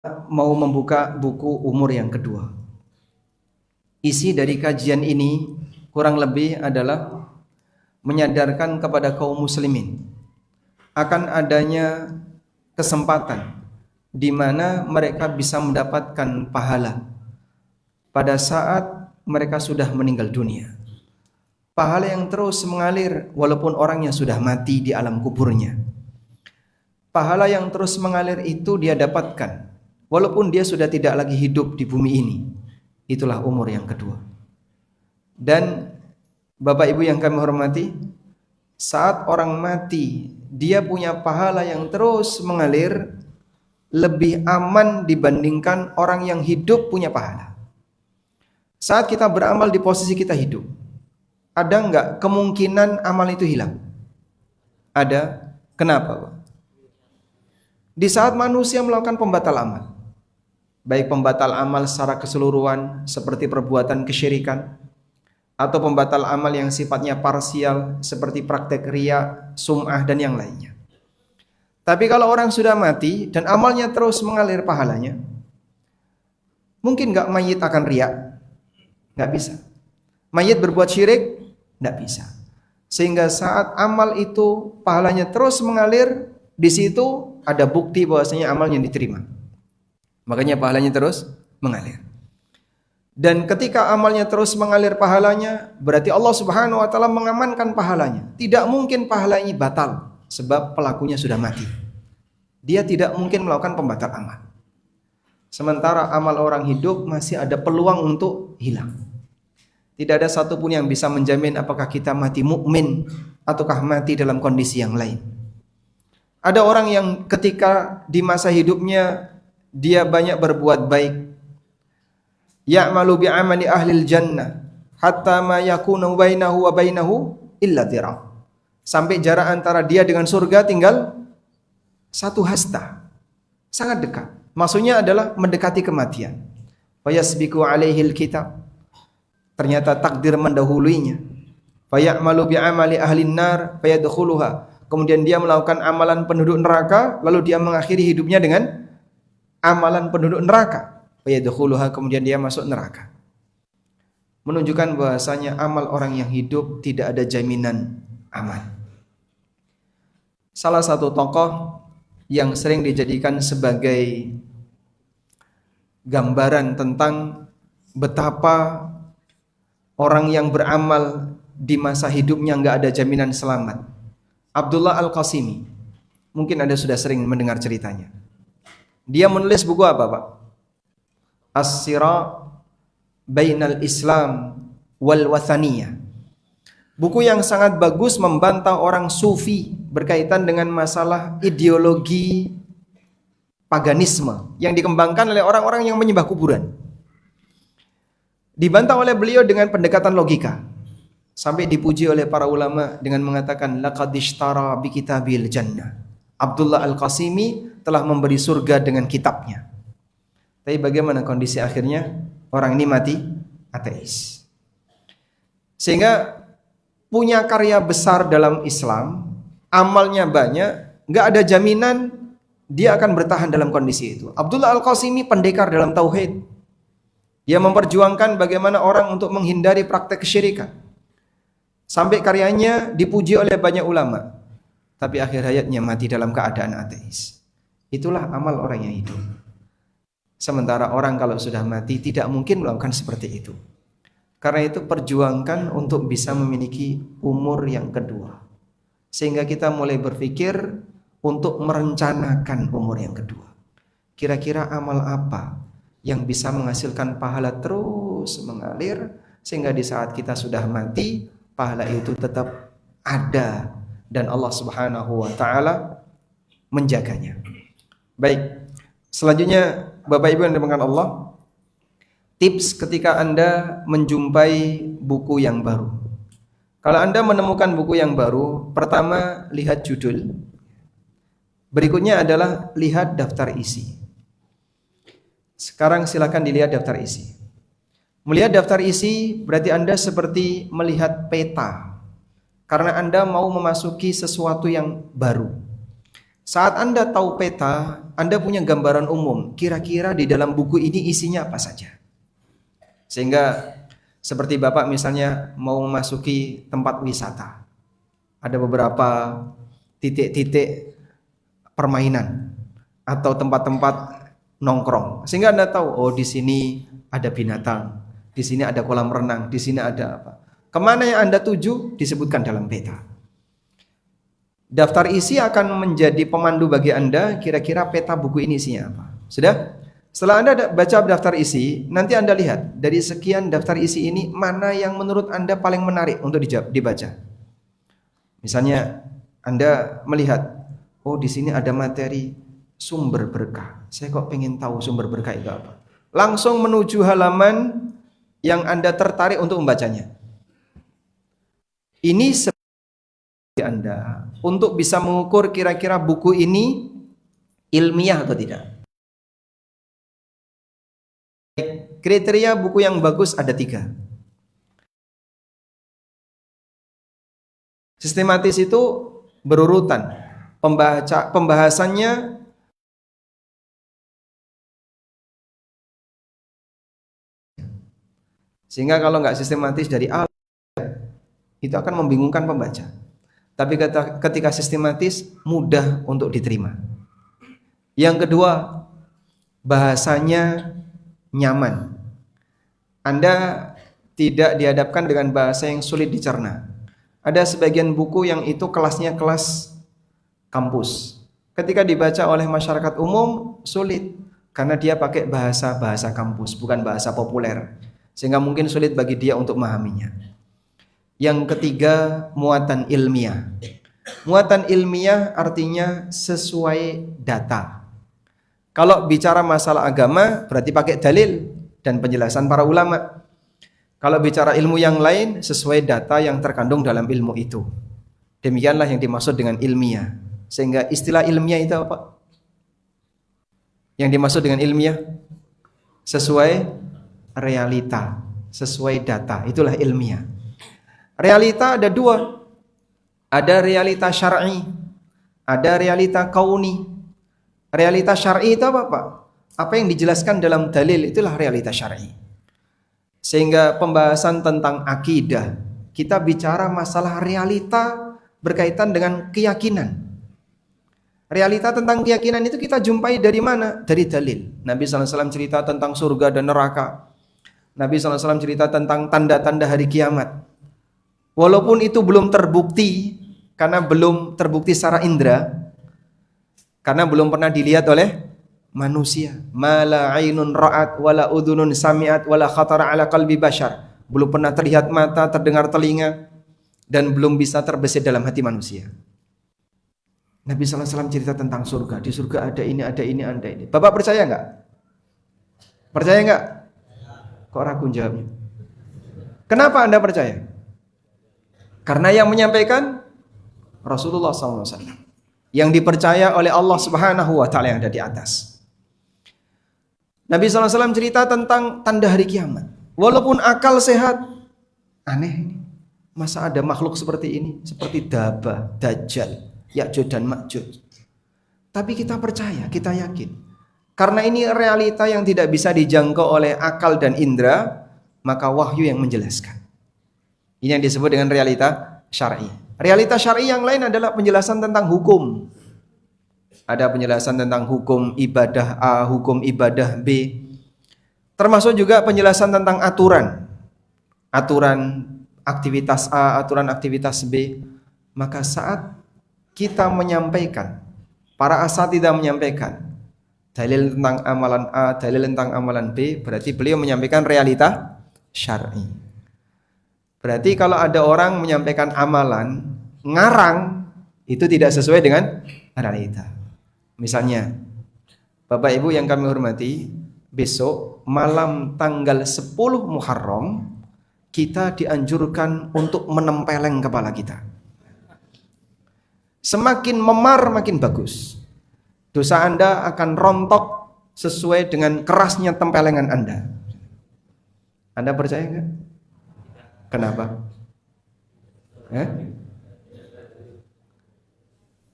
mau membuka buku umur yang kedua. Isi dari kajian ini kurang lebih adalah menyadarkan kepada kaum muslimin akan adanya kesempatan di mana mereka bisa mendapatkan pahala pada saat mereka sudah meninggal dunia. Pahala yang terus mengalir walaupun orangnya sudah mati di alam kuburnya. Pahala yang terus mengalir itu dia dapatkan walaupun dia sudah tidak lagi hidup di bumi ini. Itulah umur yang kedua. Dan Bapak Ibu yang kami hormati, saat orang mati dia punya pahala yang terus mengalir, lebih aman dibandingkan orang yang hidup punya pahala. Saat kita beramal di posisi kita hidup, ada enggak kemungkinan amal itu hilang? Ada. Kenapa, Pak? Di saat manusia melakukan pembatal amal, baik pembatal amal secara keseluruhan seperti perbuatan kesyirikan, atau pembatal amal yang sifatnya parsial seperti praktek riya, sum'ah dan yang lainnya. Tapi kalau orang sudah mati dan amalnya terus mengalir pahalanya, mungkin enggak mayit akan riya? Enggak bisa. Mayit berbuat syirik? Enggak bisa. Sehingga saat amal itu pahalanya terus mengalir, di situ ada bukti bahwasanya amalnya diterima. Makanya pahalanya terus mengalir. Dan ketika amalnya terus mengalir pahalanya, berarti Allah Subhanahu wa taala mengamankan pahalanya. Tidak mungkin pahalanya batal sebab pelakunya sudah mati. Dia tidak mungkin melakukan pembatal amal. Sementara amal orang hidup masih ada peluang untuk hilang. Tidak ada satupun yang bisa menjamin apakah kita mati mukmin ataukah mati dalam kondisi yang lain. Ada orang yang ketika di masa hidupnya dia banyak berbuat baik, ya'malu bi'amali ahlil jannah hatta ma yakunu bainahu wa bainahu illa dhira'. Sampai jarak antara dia dengan surga tinggal satu hasta. Sangat dekat. Maksudnya adalah mendekati kematian. Wa yasbiqu 'alaihil kitab. Ternyata takdir mendahuluinya. Fa ya'malu bi'amali ahlin nar fayadkhuluha. Kemudian dia melakukan amalan penduduk neraka, lalu dia mengakhiri hidupnya dengan amalan penduduk neraka. Fayadkhuluha, kemudian dia masuk neraka. Menunjukkan bahasanya amal orang yang hidup tidak ada jaminan aman. Salah satu tokoh yang sering dijadikan sebagai gambaran tentang betapa orang yang beramal di masa hidupnya enggak ada jaminan selamat, Abdullah Al-Qasimi. Mungkin Anda sudah sering mendengar ceritanya. Dia menulis buku apa, Pak? As-Sira' Bainal Islam wal Wathaniyah. Buku yang sangat bagus membantah orang sufi berkaitan dengan masalah ideologi paganisme yang dikembangkan oleh orang-orang yang menyembah kuburan. Dibantah oleh beliau dengan pendekatan logika. Sampai dipuji oleh para ulama dengan mengatakan laqad ishtara bi kitabil jannah. Abdullah Al-Qasimi telah memberi surga dengan kitabnya. Tapi bagaimana kondisi akhirnya? Orang ini mati ateis. Sehingga punya karya besar dalam Islam, amalnya banyak, enggak ada jaminan dia akan bertahan dalam kondisi itu. Abdullah Al-Qasimi pendekar dalam tauhid. Dia memperjuangkan bagaimana orang untuk menghindari praktek kesyirikan. Sampai karyanya dipuji oleh banyak ulama. Tapi akhir hayatnya mati dalam keadaan ateis. Itulah amal orang yang hidup. Sementara orang kalau sudah mati tidak mungkin melakukan seperti itu. Karena itu perjuangkan untuk bisa memiliki umur yang kedua. Sehingga kita mulai berpikir untuk merencanakan umur yang kedua. Kira-kira amal apa yang bisa menghasilkan pahala terus mengalir sehingga di saat kita sudah mati pahala itu tetap ada dan Allah Subhanahu wa taala menjaganya. Baik. Selanjutnya Bapak Ibu yang dimuliakan Allah, tips ketika Anda menjumpai buku yang baru. Kalau Anda menemukan buku yang baru, pertama lihat judul. Berikutnya adalah lihat daftar isi. Sekarang silakan dilihat daftar isi. Melihat daftar isi berarti Anda seperti melihat peta. Karena Anda mau memasuki sesuatu yang baru. Saat Anda tahu peta, Anda punya gambaran umum, kira-kira di dalam buku ini isinya apa saja. Sehingga seperti Bapak misalnya mau memasuki tempat wisata. Ada beberapa titik-titik permainan atau tempat-tempat nongkrong. Sehingga Anda tahu, oh di sini ada binatang, di sini ada kolam renang, di sini ada apa. Kemana yang Anda tuju disebutkan dalam peta. Daftar isi akan menjadi pemandu bagi Anda, kira-kira peta buku ini isinya apa. Sudah? Setelah Anda baca daftar isi, nanti Anda lihat dari sekian daftar isi ini mana yang menurut Anda paling menarik untuk dibaca. Misalnya Anda melihat, oh di sini ada materi sumber berkah. Saya kok pengen tahu sumber berkah itu apa. Langsung menuju halaman yang Anda tertarik untuk membacanya. Ini Anda untuk bisa mengukur kira-kira buku ini ilmiah atau tidak. Kriteria buku yang bagus ada 3. Sistematis itu berurutan. Pembahasannya sehingga kalau nggak sistematis dari awal itu akan membingungkan pembaca. Tapi ketika sistematis mudah untuk diterima. Yang kedua, bahasanya nyaman. Anda tidak dihadapkan dengan bahasa yang sulit dicerna. Ada sebagian buku yang itu kelasnya kelas kampus. Ketika dibaca oleh masyarakat umum sulit karena dia pakai bahasa kampus, bukan bahasa populer. Sehingga mungkin sulit bagi dia untuk memahaminya. Yang ketiga, muatan ilmiah. Muatan ilmiah artinya sesuai data. Kalau bicara masalah agama berarti pakai dalil dan penjelasan para ulama. Kalau bicara ilmu yang lain sesuai data yang terkandung dalam ilmu itu. Demikianlah yang dimaksud dengan ilmiah. Sehingga istilah ilmiah itu apa? Yang dimaksud dengan ilmiah sesuai realita, sesuai data. Itulah ilmiah. Realita ada 2. Ada realita syar'i, ada realita kauni. Realita syar'i itu apa, Pak? Apa yang dijelaskan dalam dalil itulah realita syar'i. Sehingga pembahasan tentang akidah, kita bicara masalah realita berkaitan dengan keyakinan. Realita tentang keyakinan itu kita jumpai dari mana? Dari dalil. Nabi SAW cerita tentang surga dan neraka. Nabi SAW cerita tentang tanda-tanda hari kiamat. Walaupun itu belum terbukti, karena belum terbukti secara indera, karena belum pernah dilihat oleh manusia. Mala ainun ra'at wala udhunun sami'at wala khatara ala qalbi bashar. Belum pernah terlihat mata, terdengar telinga, dan belum bisa terbesit dalam hati manusia. Nabi SAW cerita tentang surga. Di surga ada ini, ada ini, ada ini. Bapak percaya enggak? Percaya enggak? Kok ragu jawabnya? Kenapa Anda percaya? Karena yang menyampaikan Rasulullah SAW yang dipercaya oleh Allah Subhanahu wa Ta'ala yang ada di atas. Nabi SAW cerita tentang tanda hari kiamat. Walaupun akal sehat, aneh, masa ada makhluk seperti ini, seperti Dabah, Dajjal, Ya'juj dan Ma'juj. Tapi kita percaya, kita yakin. Karena ini realita yang tidak bisa dijangkau oleh akal dan indera, maka wahyu yang menjelaskan. Ini yang disebut dengan realita syar'i. Realita syar'i yang lain adalah penjelasan tentang hukum. Ada penjelasan tentang hukum ibadah A, hukum ibadah B. Termasuk juga penjelasan tentang aturan. Aturan aktivitas A, aturan aktivitas B. Maka saat kita menyampaikan, para asatidzah menyampaikan dalil tentang amalan A, dalil tentang amalan B, berarti beliau menyampaikan realita syar'i. Berarti kalau ada orang menyampaikan amalan ngarang, itu tidak sesuai dengan realita. Misalnya, Bapak Ibu yang kami hormati, besok malam tanggal 10 Muharram kita dianjurkan untuk menempeleng kepala kita. Semakin memar makin bagus. Dosa Anda akan rontok sesuai dengan kerasnya tempelengan Anda. Anda percaya enggak? Kenapa?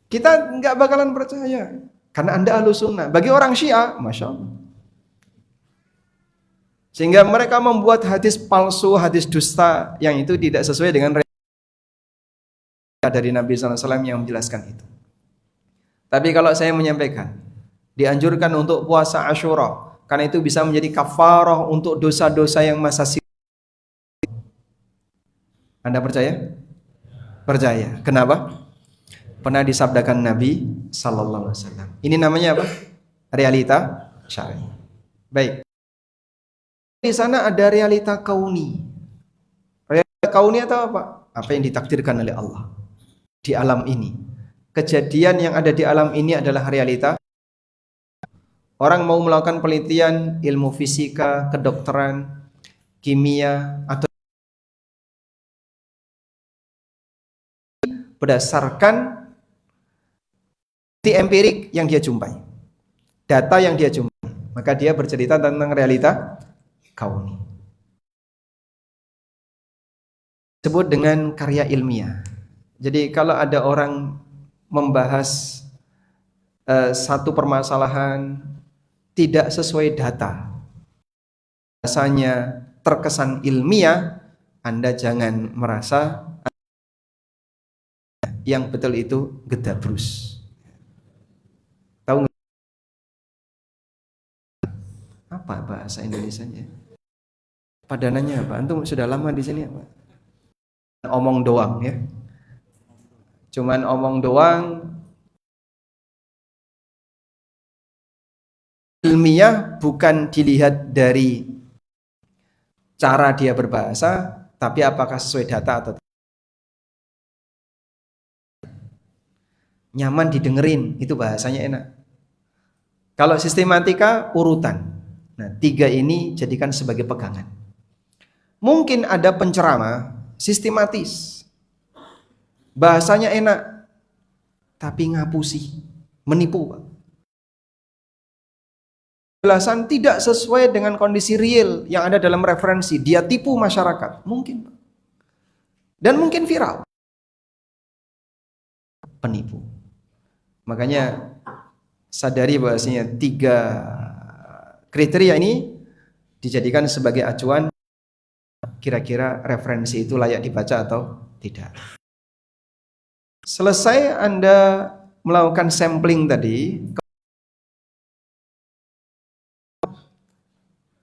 Kita nggak bakalan percaya karena Anda Ahlus Sunnah. Bagi orang Syiah, Masya Allah. Sehingga mereka membuat hadis palsu, hadis dusta yang itu tidak sesuai dengan dari Nabi SAW yang menjelaskan itu. Tapi kalau saya menyampaikan, dianjurkan untuk puasa Asyura, karena itu bisa menjadi kafarah untuk dosa-dosa yang masa silam. Anda percaya? Percaya. Kenapa? Pernah disabdakan Nabi Sallallahu Alaihi Wasallam. Ini namanya apa? Realita syar'i. Baik. Di sana ada realita kauni. Realita kauni atau apa? Apa yang ditakdirkan oleh Allah di alam ini. Kejadian yang ada di alam ini adalah realita. Orang mau melakukan penelitian ilmu fisika, kedokteran, kimia, atau berdasarkan bukti empirik yang dia jumpai, data yang dia jumpai, maka dia bercerita tentang realita kauni. Disebut dengan karya ilmiah. Jadi kalau ada orang membahas satu permasalahan tidak sesuai data, rasanya terkesan ilmiah, Anda jangan merasa yang betul itu gedabrus. Tahu nggak? Apa bahasa Indonesianya? Padanannya apa? Antum sudah lama di sini apa? Omong doang ya. Cuman omong doang. Ilmiah bukan dilihat dari cara dia berbahasa, tapi apakah sesuai data atau tidak. Nyaman didengerin, itu bahasanya enak. Kalau sistematika, urutan. Nah, 3 ini jadikan sebagai pegangan. Mungkin ada penceramah sistematis, bahasanya enak, tapi ngapusi, menipu, Pak. Penjelasan tidak sesuai dengan kondisi real yang ada dalam referensi, dia tipu masyarakat, mungkin, Pak. Dan mungkin viral, penipu. Makanya sadari bahwasanya 3 kriteria ini dijadikan sebagai acuan kira-kira referensi itu layak dibaca atau tidak. Selesai Anda melakukan sampling tadi,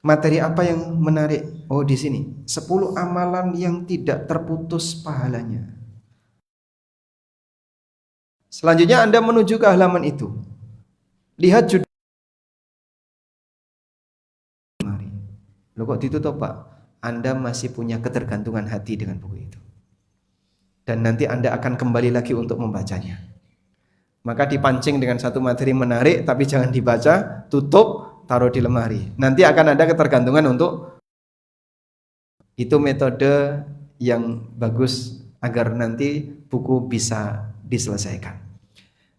materi apa yang menarik? Oh, di sini 10 amalan yang tidak terputus pahalanya. Selanjutnya Anda menuju ke halaman itu. Lihat judul. Loh kok ditutup, Pak? Anda masih punya ketergantungan hati dengan buku itu. Dan nanti Anda akan kembali lagi untuk membacanya. Maka dipancing dengan satu materi menarik, tapi jangan dibaca, tutup, taruh di lemari. Nanti akan ada ketergantungan untuk itu. Metode yang bagus agar nanti buku bisa diselesaikan.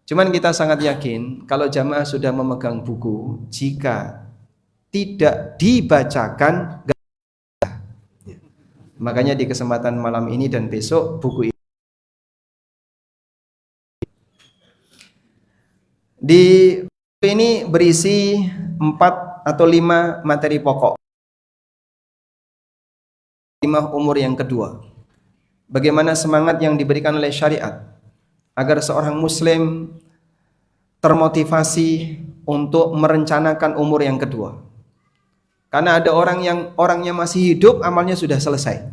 Cuman kita sangat yakin kalau jamaah sudah memegang buku, jika tidak dibacakan, makanya di kesempatan malam ini dan besok buku ini berisi 4 atau 5 materi pokok. 5 umur yang kedua. Bagaimana semangat yang diberikan oleh syariat agar seorang muslim termotivasi untuk merencanakan umur yang kedua. Karena ada orang yang orangnya masih hidup, amalnya sudah selesai.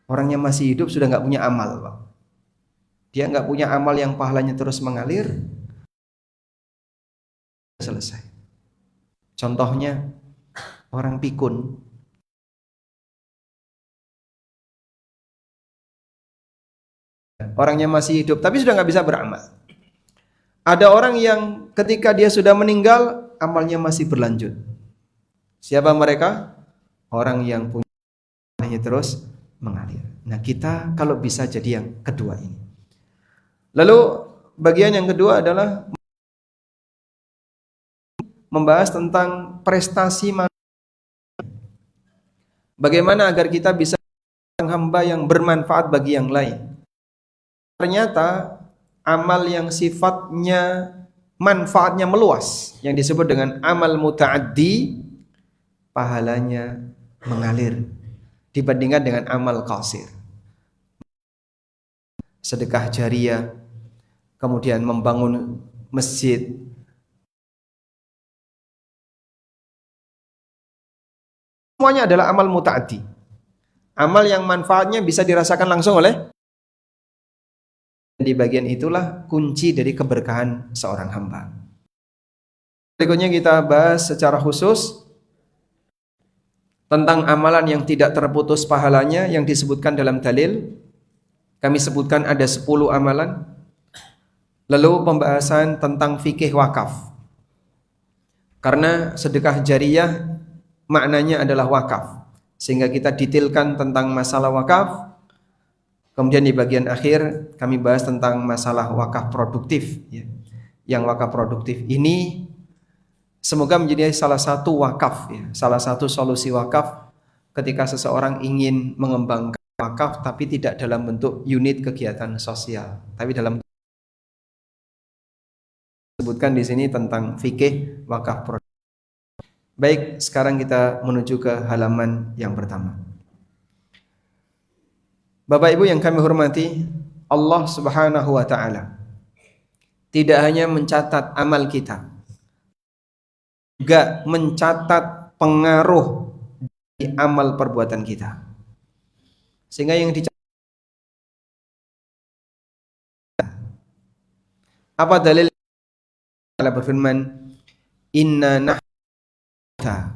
Orangnya masih hidup sudah nggak punya amal, Pak. Dia nggak punya amal yang pahalanya terus mengalir, selesai. Contohnya orang pikun. Orangnya masih hidup tapi sudah nggak bisa beramal. Ada orang yang ketika dia sudah meninggal, amalnya masih berlanjut. Siapa mereka? Orang yang punya amalnya terus mengalir. Nah, kita kalau bisa jadi yang kedua ini. Lalu bagian yang kedua adalah membahas tentang prestasi manusia. Bagaimana agar kita bisa hamba yang bermanfaat bagi yang lain. Ternyata amal yang sifatnya manfaatnya meluas yang disebut dengan amal muta'addi, pahalanya mengalir dibandingkan dengan amal qasir. Sedekah jariyah, kemudian membangun masjid, semuanya adalah amal muta'addi. Amal yang manfaatnya bisa dirasakan langsung oleh. Di bagian itulah kunci dari keberkahan seorang hamba. Berikutnya kita bahas secara khusus tentang amalan yang tidak terputus pahalanya yang disebutkan dalam dalil. Kami sebutkan ada 10 amalan. Lalu pembahasan tentang fikih wakaf. Karena sedekah jariyah maknanya adalah wakaf, sehingga kita detailkan tentang masalah wakaf. Kemudian di bagian akhir kami bahas tentang masalah wakaf produktif, ya. Yang wakaf produktif ini semoga menjadi salah satu wakaf, ya. Salah satu solusi wakaf ketika seseorang ingin mengembangkan wakaf tapi tidak dalam bentuk unit kegiatan sosial, tapi dalam sebutkan di sini tentang fikih wakaf produktif. Baik, sekarang kita menuju ke halaman yang pertama. Bapak Ibu yang kami hormati, Allah Subhanahu wa taala tidak hanya mencatat amal kita, juga mencatat pengaruh dari amal perbuatan kita. Sehingga yang dicatat, apa dalil? Allah berfirman, "Inna nahta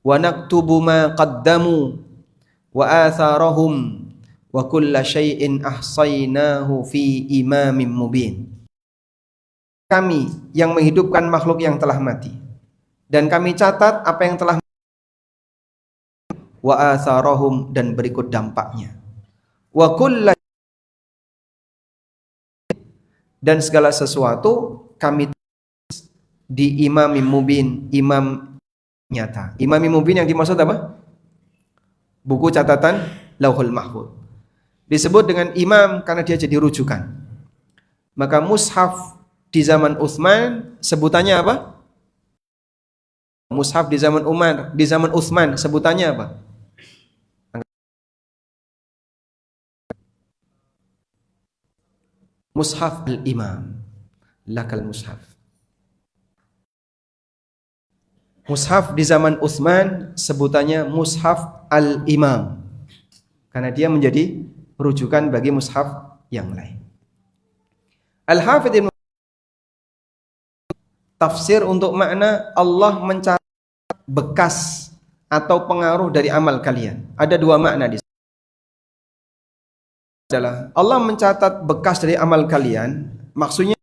wa naktubu ma qaddamu wa atharahum wa kulla syai'in ahsaynahu fi imamin mubin." Kami yang menghidupkan makhluk yang telah mati, dan kami catat apa yang telah wa atharahum, dan berikut dampaknya. Wa kulla, dan segala sesuatu kami di imamin mubin, imam nyata. Imamin mubin yang dimaksud apa? Buku catatan Lauhul Mahfuz. Disebut dengan imam karena dia jadi rujukan. Maka mushaf di zaman Utsman sebutannya apa? Mushaf di zaman Umar, di zaman Utsman sebutannya apa? Mushaf al-imam. Lakal mushaf. Mushaf di zaman Utsman sebutannya mushaf al-imam karena dia menjadi rujukan bagi mushaf yang lain. Al-Hafidz Ibnu tafsir untuk makna Allah mencatat bekas atau pengaruh dari amal kalian. Ada 2 makna di sini. Adalah Allah mencatat bekas dari amal kalian, maksudnya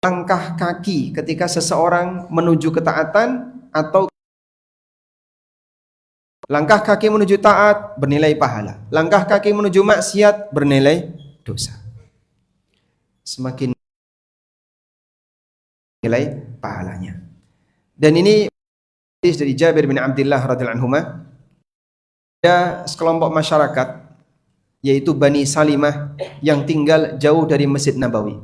langkah kaki ketika seseorang menuju ketaatan atau langkah kaki menuju taat bernilai pahala, langkah kaki menuju maksiat bernilai dosa. Semakin nilai pahalanya. Dan ini hadis dari Jabir bin Abdullah radhiyallahu anhu. Ada sekelompok masyarakat yaitu Bani Salimah yang tinggal jauh dari Masjid Nabawi.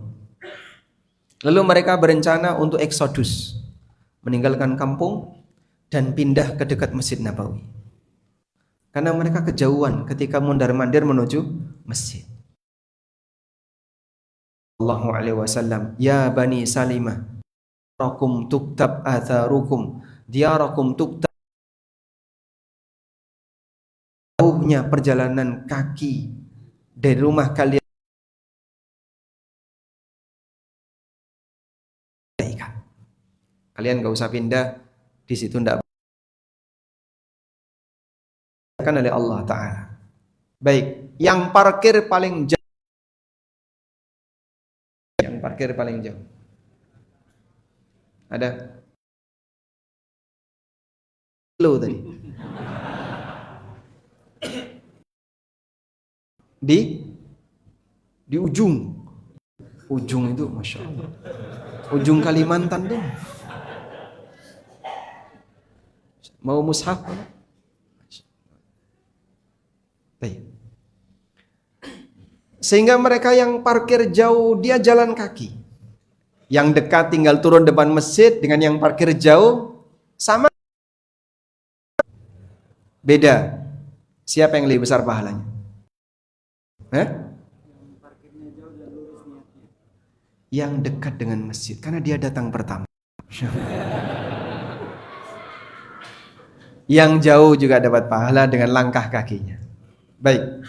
Lalu mereka berencana untuk eksodus, meninggalkan kampung dan pindah ke dekat Masjid Nabawi. Karena mereka kejauhan ketika mondar-mandir menuju masjid. Sallallahu alaihi wasallam, "Ya Bani Salimah, rakum tuktab atharukum, diyarakum tuktab." Jauhnya perjalanan kaki dari rumah kalian, kalian gak usah pindah, di situ ndak akan oleh Allah Ta'ala. Baik, yang parkir paling jauh, yang parkir paling jauh ada lo tadi di ujung itu, masya Allah, ujung Kalimantan tuh. Mau mushaf? Baik. Sehingga mereka yang parkir jauh dia jalan kaki. Yang dekat tinggal turun depan masjid dengan yang parkir jauh sama. Beda. Siapa yang lebih besar pahalanya? Yang dekat dengan masjid karena dia datang pertama. Yang jauh juga dapat pahala dengan langkah kakinya. Baik.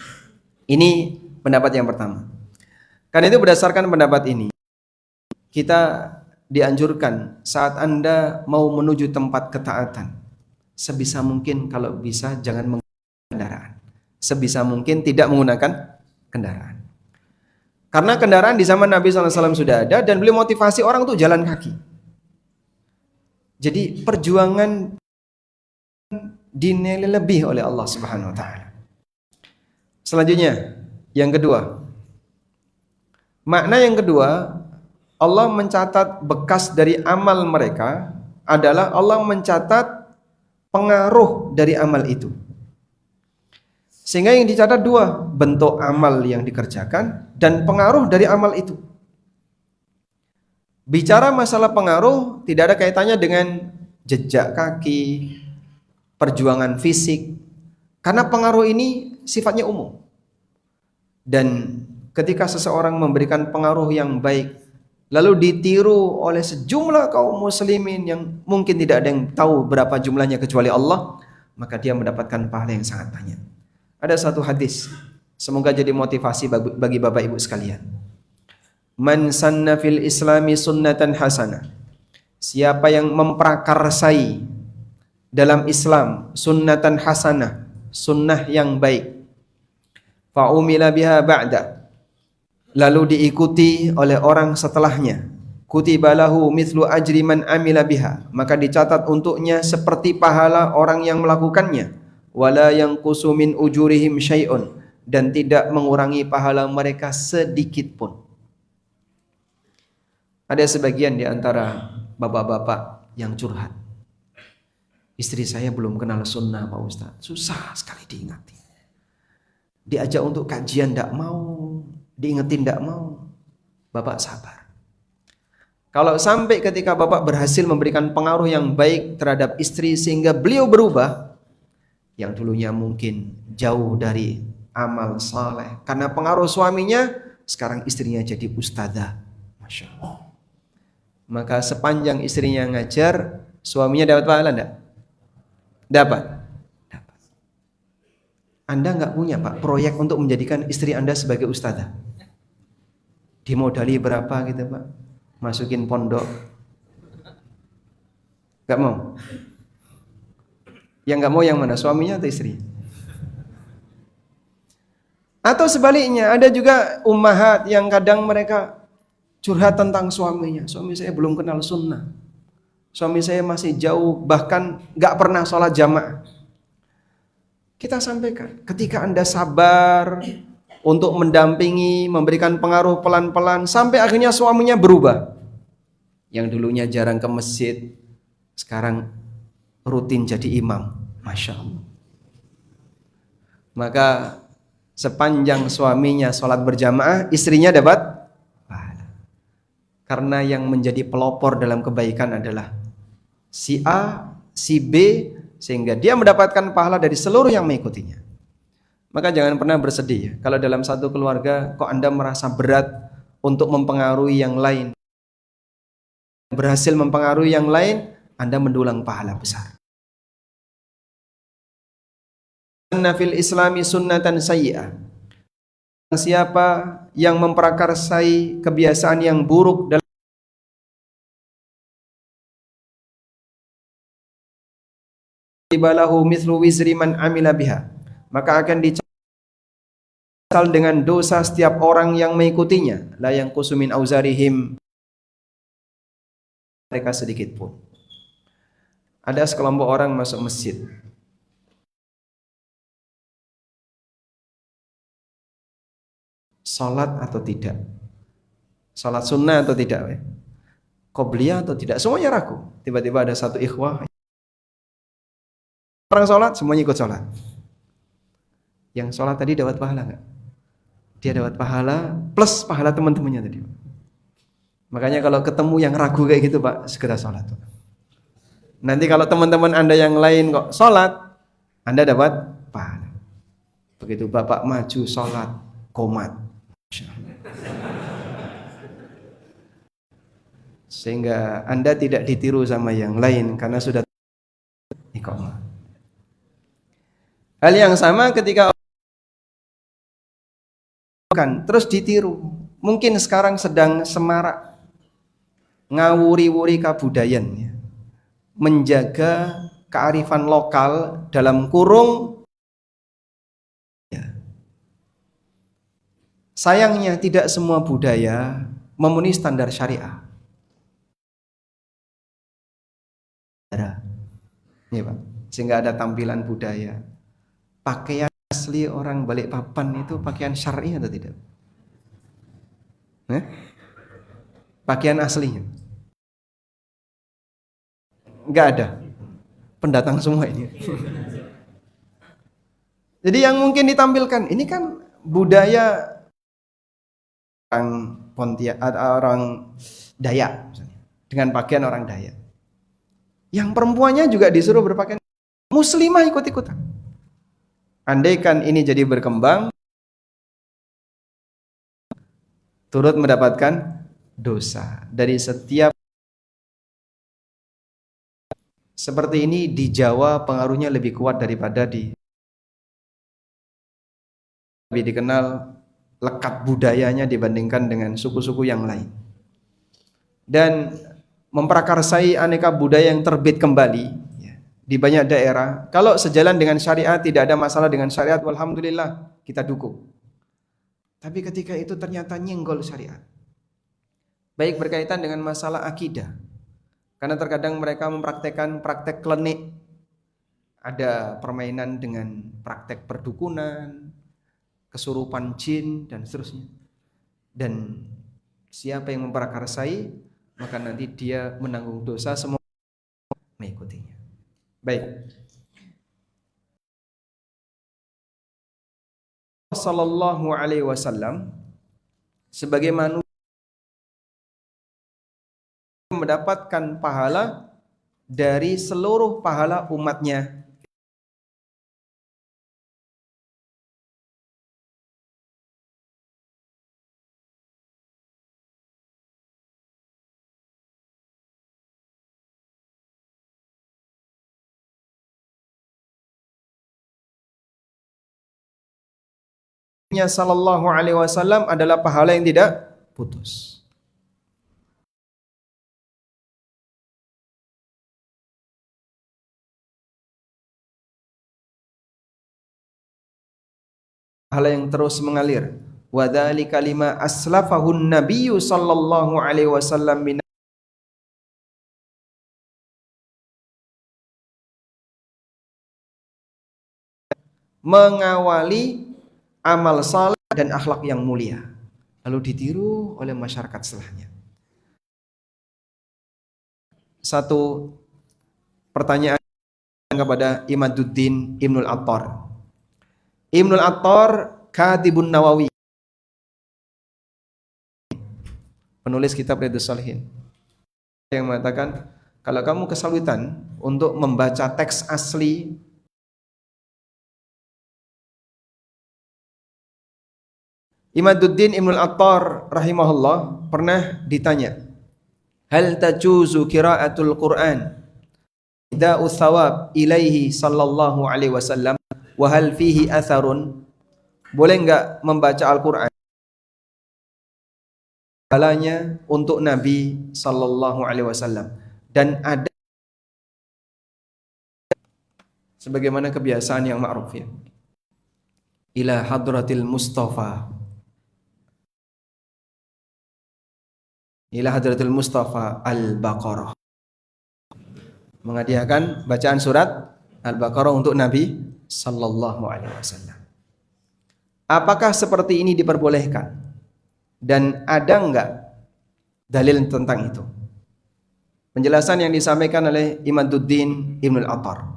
Ini pendapat yang pertama. Karena itu berdasarkan pendapat ini, kita dianjurkan saat Anda mau menuju tempat ketaatan, sebisa mungkin kalau bisa jangan menggunakan kendaraan. Sebisa mungkin tidak menggunakan kendaraan. Karena kendaraan di zaman Nabi SAW sudah ada dan beliau motivasi orang untuk jalan kaki. Jadi perjuangan dinilai lebih oleh Allah Subhanahu wa taala. Selanjutnya, yang kedua. Makna yang kedua, Allah mencatat bekas dari amal mereka adalah Allah mencatat pengaruh dari amal itu. Sehingga yang dicatat dua, bentuk amal yang dikerjakan dan pengaruh dari amal itu. Bicara masalah pengaruh tidak ada kaitannya dengan jejak kaki, perjuangan fisik. Karena pengaruh ini sifatnya umum. Dan ketika seseorang memberikan pengaruh yang baik, lalu ditiru oleh sejumlah kaum muslimin yang mungkin tidak ada yang tahu berapa jumlahnya kecuali Allah, maka dia mendapatkan pahala yang sangat banyak. Ada satu hadis, semoga jadi motivasi bagi Bapak Ibu sekalian. Man sanna fil islami sunnatan hasanah. Siapa yang memprakarsai dalam Islam sunnatan hasanah, sunnah yang baik. Fa umila biha ba'da. Lalu diikuti oleh orang setelahnya. Kutiba lahu mithlu ajri man amila biha. Maka dicatat untuknya seperti pahala orang yang melakukannya. Wala yanqusu min ujurihim syai'un, dan tidak mengurangi pahala mereka sedikit pun. Ada sebagian di antara bapak-bapak yang curhat. Istri saya belum kenal sunnah Pak Ustaz. Susah sekali diingati. Diajak untuk kajian tidak mau, diingetin tidak mau. Bapak sabar. Kalau sampai ketika bapak berhasil memberikan pengaruh yang baik terhadap istri sehingga beliau berubah, yang dulunya mungkin jauh dari amal saleh karena pengaruh suaminya, sekarang istrinya jadi ustadzah, masya Allah. Maka sepanjang istrinya ngajar, suaminya dapat pahala enggak? Dapat. Anda enggak punya Pak proyek untuk menjadikan istri Anda sebagai ustadzah? Dimodali berapa gitu Pak? Masukin pondok? Enggak mau? Yang nggak mau yang mana? Suaminya atau istri? Atau sebaliknya, ada juga ummahat yang kadang mereka curhat tentang suaminya. Suami saya belum kenal sunnah. Suami saya masih jauh, bahkan nggak pernah sholat jamaah. Kita sampaikan, ketika Anda sabar untuk mendampingi, memberikan pengaruh pelan-pelan, sampai akhirnya suaminya berubah. Yang dulunya jarang ke masjid, sekarang rutin jadi imam, masya Allah. Maka sepanjang suaminya sholat berjamaah, istrinya dapat pahala. Karena yang menjadi pelopor dalam kebaikan adalah si A, si B, sehingga dia mendapatkan pahala dari seluruh yang mengikutinya. Maka jangan pernah bersedih kalau dalam satu keluarga kok Anda merasa berat untuk mempengaruhi yang lain. Berhasil mempengaruhi yang lain, Anda mendulang pahala besar. Nafil islami sunnatan sayyi'ah. Siapa yang memprakarsai kebiasaan yang buruk dalam balahu mithlu wizri man amila biha, maka akan dicatat dengan dosa setiap orang yang mengikutinya, la yanqusu min auzarihim, mereka sedikit pun. Ada sekelompok orang masuk masjid, salat atau tidak, salat sunnah atau tidak, qobliyah atau tidak, semuanya ragu. Tiba-tiba ada satu ikhwah, orang salat semuanya ikut salat. Yang salat tadi dapat pahala enggak? dia dapat pahala plus pahala teman-temannya tadi. Makanya kalau ketemu yang ragu kayak gitu Pak, segera sholat. Nanti kalau teman-teman Anda yang lain kok sholat, Anda dapat pahala. Begitu Bapak maju sholat, qomat. Sehingga Anda tidak ditiru sama yang lain karena sudah iqamah. Hal yang sama ketika terus ditiru. Mungkin sekarang sedang semarak ngawuri-wuri kabudayan ya. Menjaga kearifan lokal dalam kurung ya. Sayangnya tidak semua budaya memenuhi standar syariah. Ya, Pak. Sehingga ada tampilan budaya. Pakaian asli orang Balikpapan itu pakaian syar'i atau tidak? Pakaian aslinya enggak ada. Pendatang semua ini. Jadi yang mungkin ditampilkan ini kan budaya orang Pontianak atau orang Dayak misalnya, dengan pakaian orang Dayak. Yang perempuannya juga disuruh berpakaian muslimah ikut-ikutan. Andaikan ini jadi berkembang, turut mendapatkan dosa dari setiap. Seperti ini di Jawa pengaruhnya lebih kuat daripada lebih dikenal lekat budayanya dibandingkan dengan suku-suku yang lain. Dan memprakarsai aneka budaya yang terbit kembali ya, di banyak daerah. Kalau sejalan dengan syariat, tidak ada masalah dengan syariat, alhamdulillah kita dukung. Tapi ketika itu ternyata nyenggol syariat, baik berkaitan dengan masalah akidah, karena terkadang mereka mempraktekkan praktek klenik, ada permainan dengan praktek perdukunan, kesurupan jin dan seterusnya. Dan siapa yang memprakarsai, maka nanti dia menanggung dosa semua mengikutinya. Baik. Sallallahu alaihi wasallam sebagai manusia mendapatkan pahala dari seluruh pahala umatnya. Sallallahu alaihi wasallam adalah pahala yang tidak putus. Pahala yang terus mengalir. Wa dzalika lima aslafahun nabiyyu sallallahu alaihi wasallam min mengawali amal saleh dan akhlak yang mulia, lalu ditiru oleh masyarakat setelahnya. Satu pertanyaan kepada Imaduddin Ibnul Attar. Ibnul Attar Katibun Nawawi, penulis kitab Riyadhus Shalihin, yang mengatakan kalau kamu kesulitan untuk membaca teks asli Imaduddin Ibnul Attar rahimahullah pernah ditanya, hal tajuzu qiraatul Quran ida'u thawab ilaihi sallallahu alaihi wasallam wa hal fihi atharun? Boleh enggak membaca Al-Quran pahalanya untuk Nabi sallallahu alaihi wasallam, dan ada sebagaimana kebiasaan yang ma'ruf ya, ila hadratil Mustafa, ila hadratil Mustafa Al-Baqarah, menghadiahkan bacaan surat Al-Baqarah untuk Nabi sallallahu alaihi wasallam. Apakah seperti ini diperbolehkan? Dan ada enggak dalil tentang itu? Penjelasan yang disampaikan oleh Imaduddin Ibnul Attar.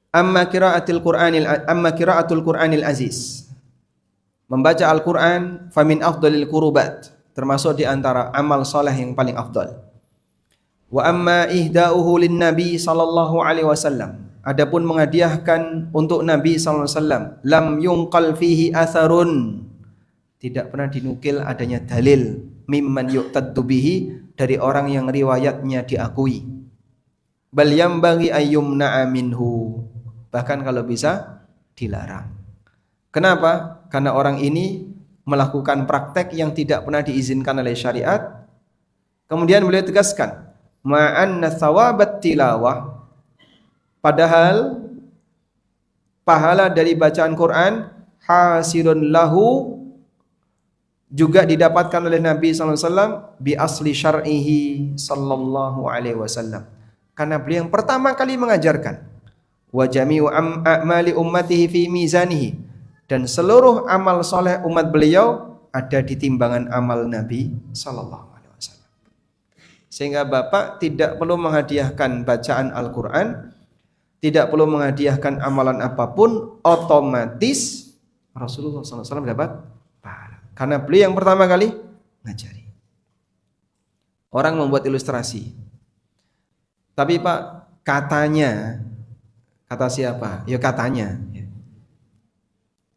Amma qiraatul Qur'anil aziz. Membaca Al-Quran famin afdalil qurubat, termasuk di antara amal soleh yang paling afdal. Wa amma ihda'uhu lin Nabi sallallahu alaihi wasallam, adapun menghadiahkan untuk Nabi sallallahu alaihi wasallam, lam yunqal fihi atharun, tidak pernah dinukil adanya dalil, mimman yu'taddu bihi, dari orang yang riwayatnya diakui. Bal yambaghi ayyumna'a minhu, bahkan kalau bisa dilarang. Kenapa? Karena orang ini melakukan praktek yang tidak pernah diizinkan oleh syariat. Kemudian beliau tegaskan, ma'anna thawabat tilawah, padahal pahala dari bacaan Quran hasilun lahu, juga didapatkan oleh Nabi sallallahu alaihi wasallam bi asli syar'ihi sallallahu alaihi wasallam, karena beliau yang pertama kali mengajarkan. Wa jami'u a'mali ummatihi fi mizanihi, dan seluruh amal soleh umat beliau ada di timbangan amal Nabi sallallahu alaihi wasallam. Sehingga Bapak tidak perlu menghadiahkan bacaan Al-Quran, tidak perlu menghadiahkan amalan apapun, otomatis Rasulullah sallallahu alaihi wasallam dapat pahala. Karena beliau yang pertama kali ngajari. Orang membuat ilustrasi. Tapi Pak, katanya, kata siapa? Ya katanya.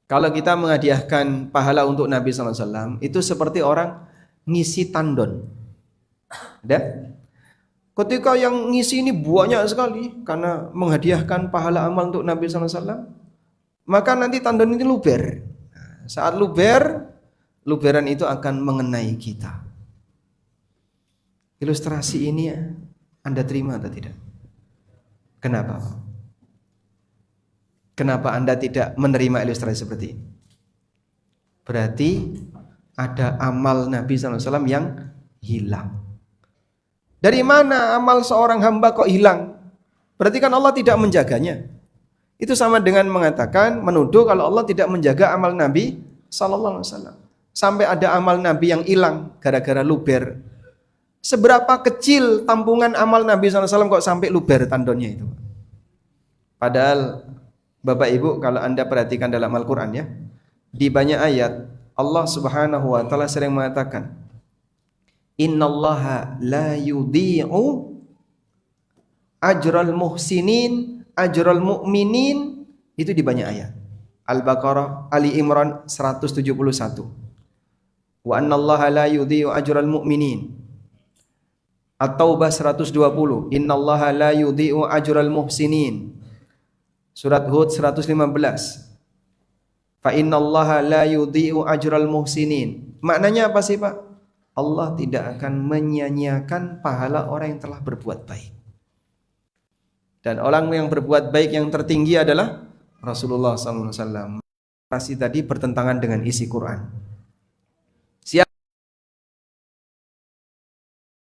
Kalau kita menghadiahkan pahala untuk Nabi sallallahu alaihi wasallam, itu seperti orang ngisi tandon. Ada? Ketika yang ngisi ini banyak sekali karena menghadiahkan pahala amal untuk Nabi sallallahu alaihi wasallam, maka nanti tandon ini luber. Saat luber, luberan itu akan mengenai kita. Ilustrasi ini Anda terima atau tidak? Kenapa? Kenapa Anda tidak menerima ilustrasi seperti ini? Berarti ada amal Nabi SAW yang hilang. Dari mana amal seorang hamba kok hilang? Berarti kan Allah tidak menjaganya. Itu sama dengan mengatakan, menuduh kalau Allah tidak menjaga amal Nabi SAW. Sampai ada amal Nabi yang hilang gara-gara luber. Seberapa kecil tampungan amal Nabi SAW kok sampai luber tandonnya itu? Padahal Bapak Ibu, kalau Anda perhatikan dalam Al-Quran ya, di banyak ayat Allah Subhanahu wa taala sering mengatakan, innallaha la yudhi'u ajral muhsinin ajral mu'minin, itu di banyak ayat. Al-Baqarah, Ali Imran 171. Wa annallaha la yudhi'u ajral mu'minin. At-Taubah 120. Innallaha la yudhi'u ajral muhsinin. Surat Hud 115. Fa innallaha la yudhi'u ajral muhsinin. Maknanya apa sih Pak? Allah tidak akan menyia-nyiakan pahala orang yang telah berbuat baik. Dan orang yang berbuat baik yang tertinggi adalah Rasulullah SAW. Pasti tadi bertentangan dengan isi Quran. Siapa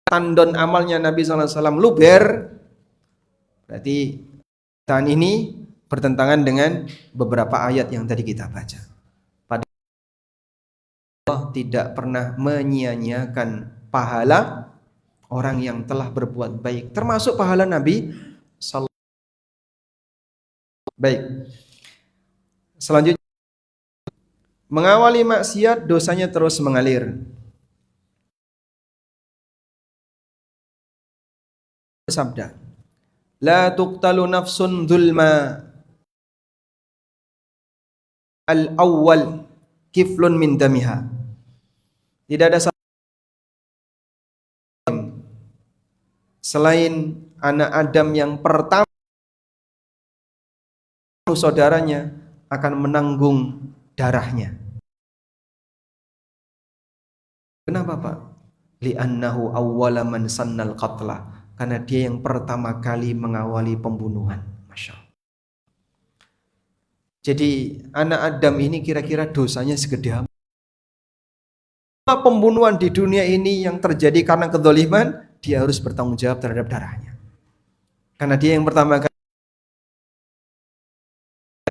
tandon amalnya Nabi SAW luber, berarti tahun ini bertentangan dengan beberapa ayat yang tadi kita baca. Padahal Allah tidak pernah menyia-nyiakan pahala orang yang telah berbuat baik, termasuk pahala Nabi sallallahu. Baik. Selanjutnya, mengawali maksiat dosanya terus mengalir. Sabda, la tuqtalu nafsun dzulma al-awwal kiflun min damiha. Tidak ada selain anak Adam yang pertama, saudaranya akan menanggung darahnya. Kenapa Pak? Li'annahu awwala man sannal qatla, karena dia yang pertama kali mengawali pembunuhan. Masya Allah. Jadi anak Adam ini kira-kira dosanya segede apa? Pembunuhan di dunia ini yang terjadi karena kedzaliman, dia harus bertanggung jawab terhadap darahnya. Karena dia yang pertama kali.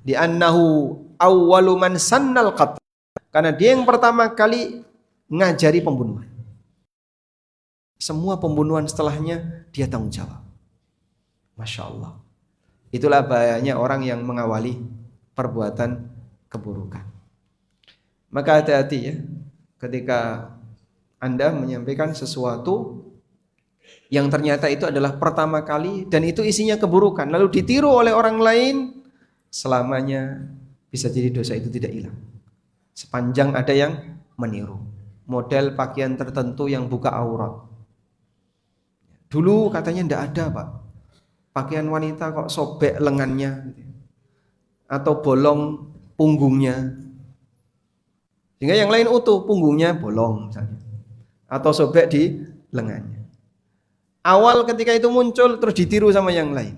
Di annahu awwalu man sannal qatl, karena dia yang pertama kali ngajari pembunuhan. Semua pembunuhan setelahnya dia tanggung jawab. Masya Allah. Itulah bahayanya orang yang mengawali perbuatan keburukan. Maka hati-hati ya ketika Anda menyampaikan sesuatu yang ternyata itu adalah pertama kali dan itu isinya keburukan, lalu ditiru oleh orang lain, selamanya bisa jadi dosa itu tidak hilang. Sepanjang ada yang meniru model pakaian tertentu yang buka aurat. Dulu katanya tidak ada Pak, pakaian wanita kok sobek lengannya atau bolong punggungnya, sehingga yang lain utuh, punggungnya bolong misalnya, atau sobek di lengannya. Awal ketika itu muncul terus ditiru sama yang lain.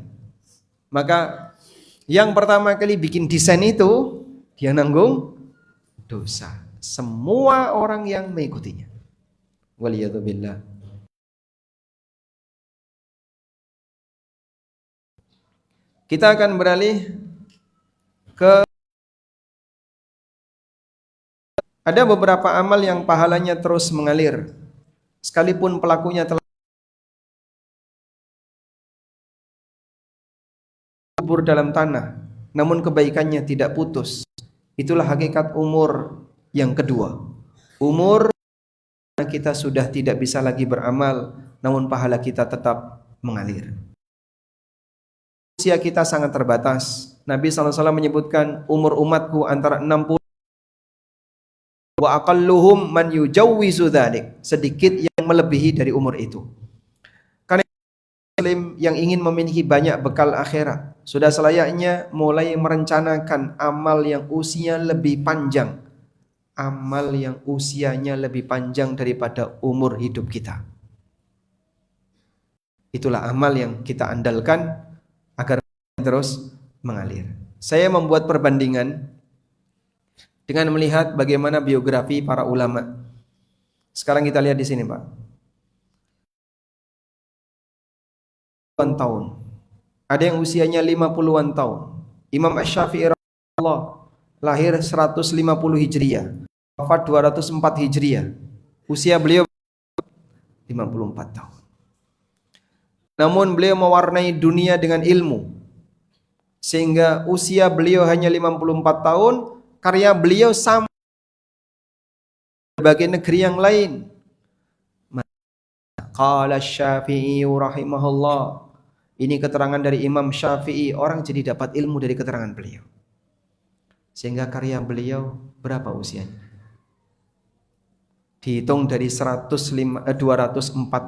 Maka yang pertama kali bikin desain itu dia nanggung dosa. Semua orang yang mengikutinya. Waliyadzubillah. Kita akan beralih ke ada beberapa amal yang pahalanya terus mengalir sekalipun pelakunya telah kubur dalam tanah, namun kebaikannya tidak putus. Itulah hakikat umur yang kedua. Umur kita sudah tidak bisa lagi beramal, namun pahala kita tetap mengalir. Usia kita sangat terbatas. Nabi SAW menyebutkan umur umatku antara 60 wa aqalluhum man yujawwizu dzalik, sedikit yang melebihi dari umur itu. Karena muslim yang ingin memiliki banyak bekal akhirat sudah selayaknya mulai merencanakan amal yang usianya lebih panjang. Amal yang usianya lebih panjang daripada umur hidup kita. Itulah amal yang kita andalkan agar terus mengalir. Saya membuat perbandingan dengan melihat bagaimana biografi para ulama. Sekarang kita lihat di sini, Pak. Tahun. Ada yang usianya 50-an tahun. Imam Asy-Syafi'i rahimahullah lahir 150 Hijriah, wafat 204 Hijriah. Usia beliau 54 tahun. Namun beliau mewarnai dunia dengan ilmu, sehingga usia beliau hanya 54 tahun, karya beliau sama berbagai negeri yang lain. Qala Syafi'i rahimahullah. Ini keterangan dari Imam Syafi'i, orang jadi dapat ilmu dari keterangan beliau. Sehingga karya beliau berapa usianya? Dihitung dari 204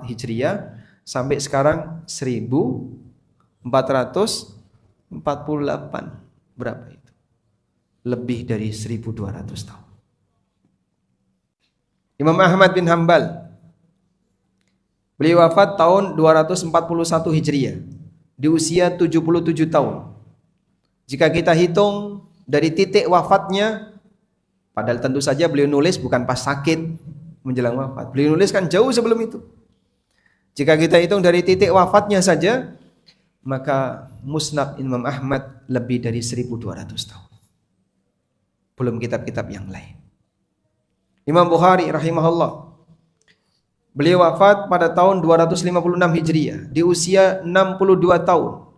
Hijriah sampai sekarang 1448. Berapa itu? Lebih dari 1200 tahun. Imam Ahmad bin Hanbal, beliau wafat tahun 241 Hijriah di usia 77 tahun. Jika kita hitung dari titik wafatnya, padahal tentu saja beliau nulis bukan pas sakit menjelang wafat. Beliau nulis kan jauh sebelum itu. Jika kita hitung dari titik wafatnya saja, maka Musnad Imam Ahmad lebih dari 1200 tahun. Belum kitab-kitab yang lain. Imam Bukhari rahimahullah, beliau wafat pada tahun 256 Hijriah di usia 62 tahun.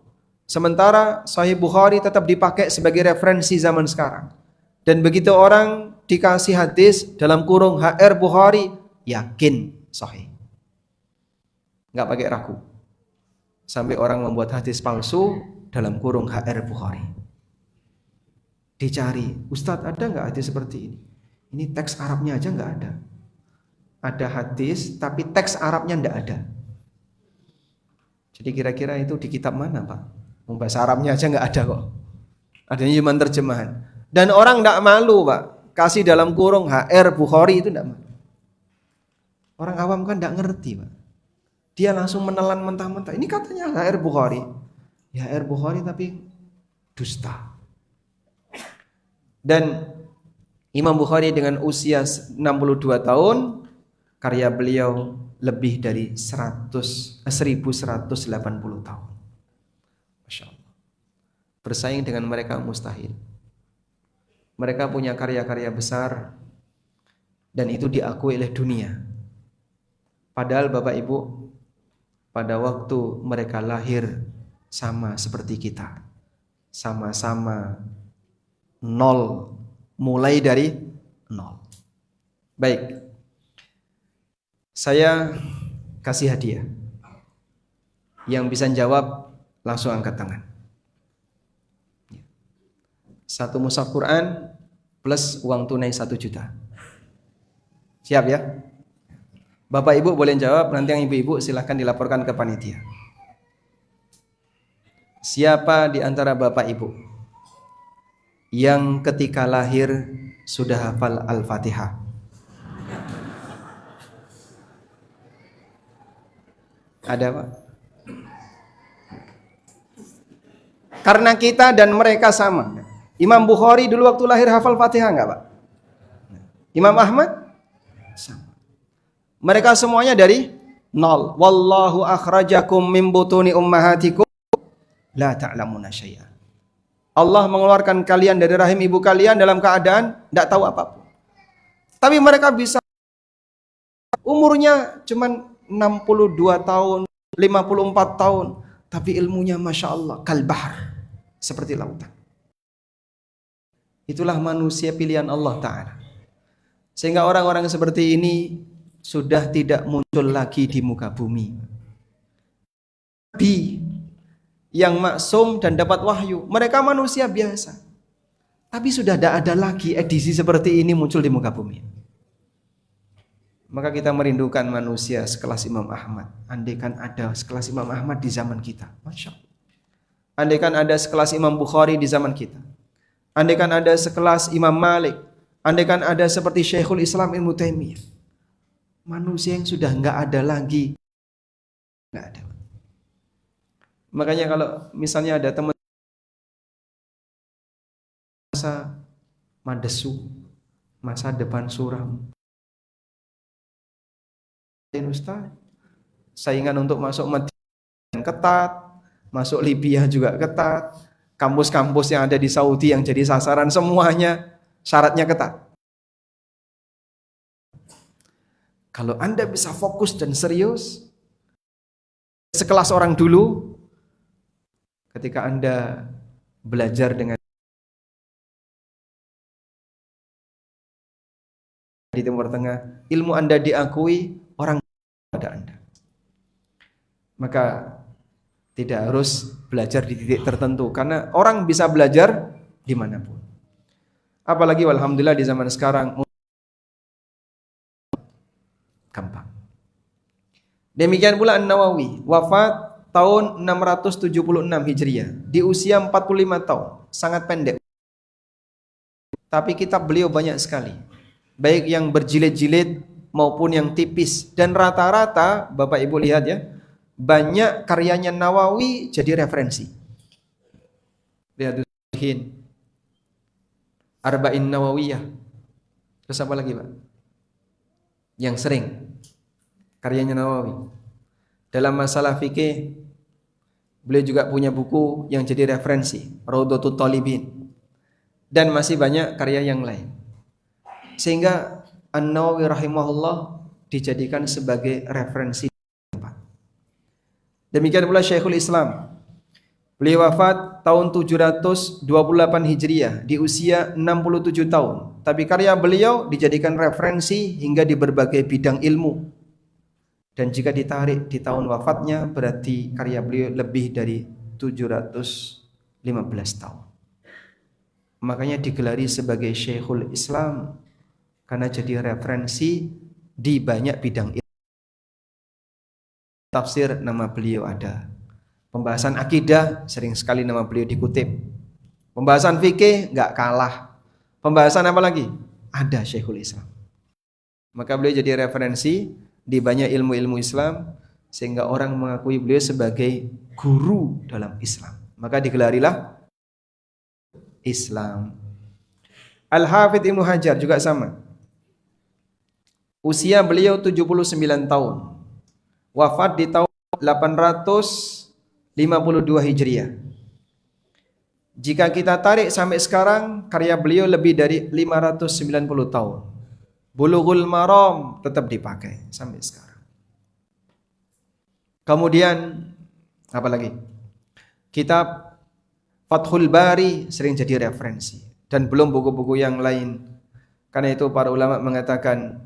Sementara Sahih Bukhari tetap dipakai sebagai referensi zaman sekarang. Dan begitu orang dikasih hadis dalam kurung HR Bukhari, yakin sahih. Enggak pakai ragu. Sampai orang membuat hadis palsu dalam kurung HR Bukhari. Dicari, Ustadz ada enggak hadis seperti ini? Ini teks Arabnya aja enggak ada. Ada hadis tapi teks Arabnya enggak ada. Jadi kira-kira itu di kitab mana, Pak? Bahasa Arabnya aja enggak ada kok. Adanya cuma terjemahan. Dan orang enggak malu, Pak. Kasih dalam kurung HR Bukhari itu enggak malu. Orang awam kan enggak ngerti, Pak. Dia langsung menelan mentah-mentah. Ini katanya HR Bukhari. Ya HR Bukhari tapi dusta. Dan Imam Bukhari dengan usia 62 tahun, karya beliau lebih dari 1180 tahun. Masya Allah. Bersaing dengan mereka mustahil. Mereka punya karya-karya besar dan itu diakui oleh dunia. Padahal Bapak Ibu, pada waktu mereka lahir sama seperti kita. Sama-sama nol, mulai dari nol. Baik, saya kasih hadiah. Yang bisa jawab langsung angkat tangan. Satu mushaf Quran plus uang tunai 1 juta. Siap ya? Bapak Ibu boleh jawab, nanti yang ibu-ibu silahkan dilaporkan ke panitia. Siapa di antara Bapak Ibu yang ketika lahir sudah hafal Al-Fatihah? Ada Pak? Karena kita dan mereka sama. Imam Bukhari dulu waktu lahir hafal Fatihah enggak Pak? Imam Ahmad? Sama. Mereka semuanya dari nol. Wallahu akhrajakum min butuni ummahatikum la ta'lamuna syai'an. Allah mengeluarkan kalian dari rahim ibu kalian dalam keadaan tidak tahu apapun. Tapi mereka bisa, umurnya cuman 62 tahun, 54 tahun, tapi ilmunya Masya Allah kalbahar, seperti lautan. Itulah manusia pilihan Allah Ta'ala. Sehingga orang-orang seperti ini sudah tidak muncul lagi di muka bumi. Nabi yang maksum dan dapat wahyu, mereka manusia biasa. Tapi sudah tidak ada lagi edisi seperti ini muncul di muka bumi. Maka kita merindukan manusia sekelas Imam Ahmad. Andaikan ada sekelas Imam Ahmad di zaman kita, Masya Allah. Andaikan ada sekelas Imam Bukhari di zaman kita. Andaikan ada sekelas Imam Malik. Andaikan ada seperti Syekhul Islam Ibnu Taimiyah. Manusia yang sudah enggak ada lagi. Enggak ada. Makanya kalau misalnya ada teman masa madesu, masa depan suram, Ustaz, saingan untuk masuk Madinah ketat, masuk Libya juga ketat, kampus-kampus yang ada di Saudi yang jadi sasaran semuanya syaratnya ketat. Kalau Anda bisa fokus dan serius, sekelas orang dulu, ketika Anda belajar dengan di Timur Tengah, ilmu Anda diakui orang pada Anda. Maka tidak harus belajar di titik tertentu, karena orang bisa belajar dimanapun. Apalagi alhamdulillah di zaman sekarang gampang. Demikian pula An-Nawawi, wafat tahun 676 Hijriah, di usia 45 tahun, sangat pendek. Tapi kitab beliau banyak sekali, baik yang berjilid-jilid maupun yang tipis, dan rata-rata Bapak Ibu lihat ya, banyak karyanya Nawawi jadi referensi. Riyadhus Shalihin, Arba'in Nawawiyah. Terus apa lagi Pak? Yang sering karyanya Nawawi. Dalam masalah fikih beliau juga punya buku yang jadi referensi, Raudhatut Thalibin. Dan masih banyak karya yang lain. Sehingga An-Nawawi rahimahullah dijadikan sebagai referensi. Demikian pula Syekhul Islam. Beliau wafat tahun 728 Hijriah di usia 67 tahun. Tapi karya beliau dijadikan referensi hingga di berbagai bidang ilmu. Dan jika ditarik di tahun wafatnya, berarti karya beliau lebih dari 715 tahun. Makanya digelari sebagai Syekhul Islam, karena jadi referensi di banyak bidang ilmu. Tafsir nama beliau ada. Pembahasan akidah sering sekali nama beliau dikutip. Pembahasan fikih enggak kalah. Pembahasan apa lagi? Ada Syekhul Islam. Maka beliau jadi referensi di banyak ilmu-ilmu Islam, sehingga orang mengakui beliau sebagai guru dalam Islam. Maka digelarilah Islam. Al-Hafidz Ibnu Hajar juga sama. Usia beliau 79 tahun. Wafat di tahun 852 Hijriah. Jika kita tarik sampai sekarang, karya beliau lebih dari 590 tahun. Bulughul Maram tetap dipakai sampai sekarang. Kemudian apa lagi? Kitab Fathul Bari sering jadi referensi, dan belum buku-buku yang lain. Karena itu para ulama mengatakan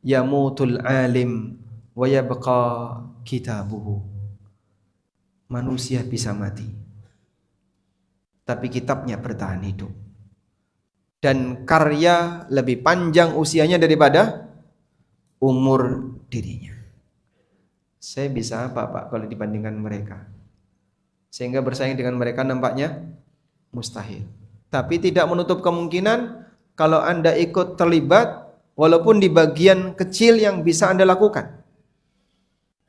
yamutul alim wa yabqa kitabuhu. Manusia bisa mati, tapi kitabnya bertahan hidup. Dan karya lebih panjang usianya daripada umur dirinya. Saya bisa apa Pak kalau dibandingkan mereka? Sehingga bersaing dengan mereka nampaknya mustahil. Tapi tidak menutup kemungkinan kalau Anda ikut terlibat walaupun di bagian kecil yang bisa Anda lakukan.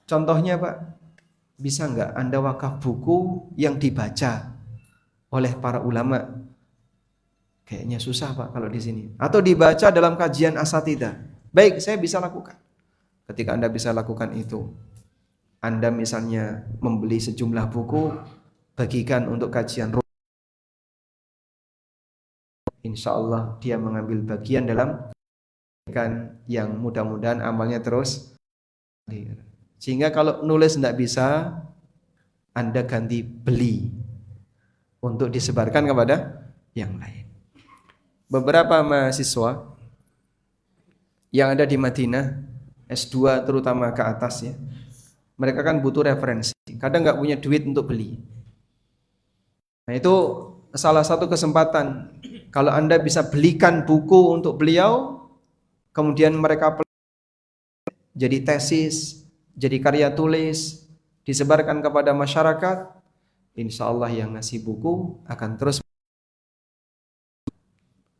Contohnya Pak, bisa nggak Anda wakaf buku yang dibaca oleh para ulama? Kayaknya susah Pak kalau di sini. Atau dibaca dalam kajian asatidzah. Baik, saya bisa lakukan. Ketika Anda bisa lakukan itu, Anda misalnya membeli sejumlah buku, bagikan untuk kajian ruh. Insya Allah dia mengambil bagian dalam yang mudah-mudahan amalnya terus. Sehingga kalau nulis tidak bisa, Anda ganti beli untuk disebarkan kepada yang lain. Beberapa mahasiswa yang ada di Madinah, S2 terutama ke atas ya, mereka kan butuh referensi. Kadang nggak punya duit untuk beli. Nah itu salah satu kesempatan. Kalau Anda bisa belikan buku untuk beliau, kemudian mereka jadi tesis, jadi karya tulis, disebarkan kepada masyarakat, insya Allah yang ngasih buku akan terus.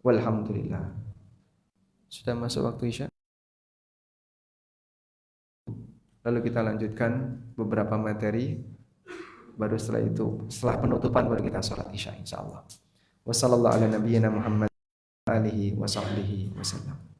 Walhamdulillah. Sudah masuk waktu Isya. Lalu kita lanjutkan beberapa materi. Baru setelah itu, setelah penutupan baru kita sholat Isya insyaallah. Wassallallahu ala nabiyyina Muhammad alihi wa sahbihi wasallam.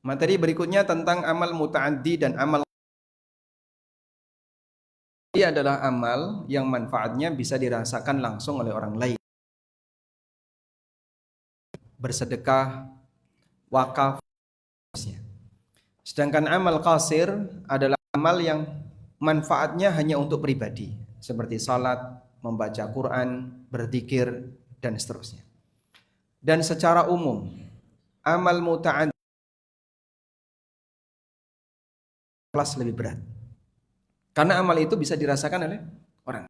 Materi berikutnya tentang amal muta'addi dan amal. Ini adalah amal yang manfaatnya bisa dirasakan langsung oleh orang lain. Bersedekah, wakaf. Sedangkan amal qasir adalah amal yang manfaatnya hanya untuk pribadi, seperti salat, membaca Quran, berzikir, dan seterusnya. Dan secara umum, amal muta'addi kelas lebih berat. Karena amal itu bisa dirasakan oleh orang.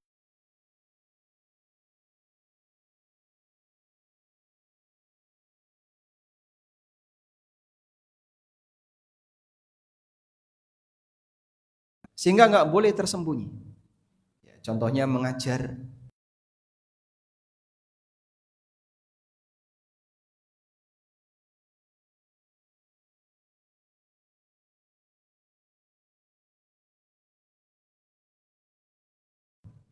Sehingga nggak boleh tersembunyi. Contohnya mengajar.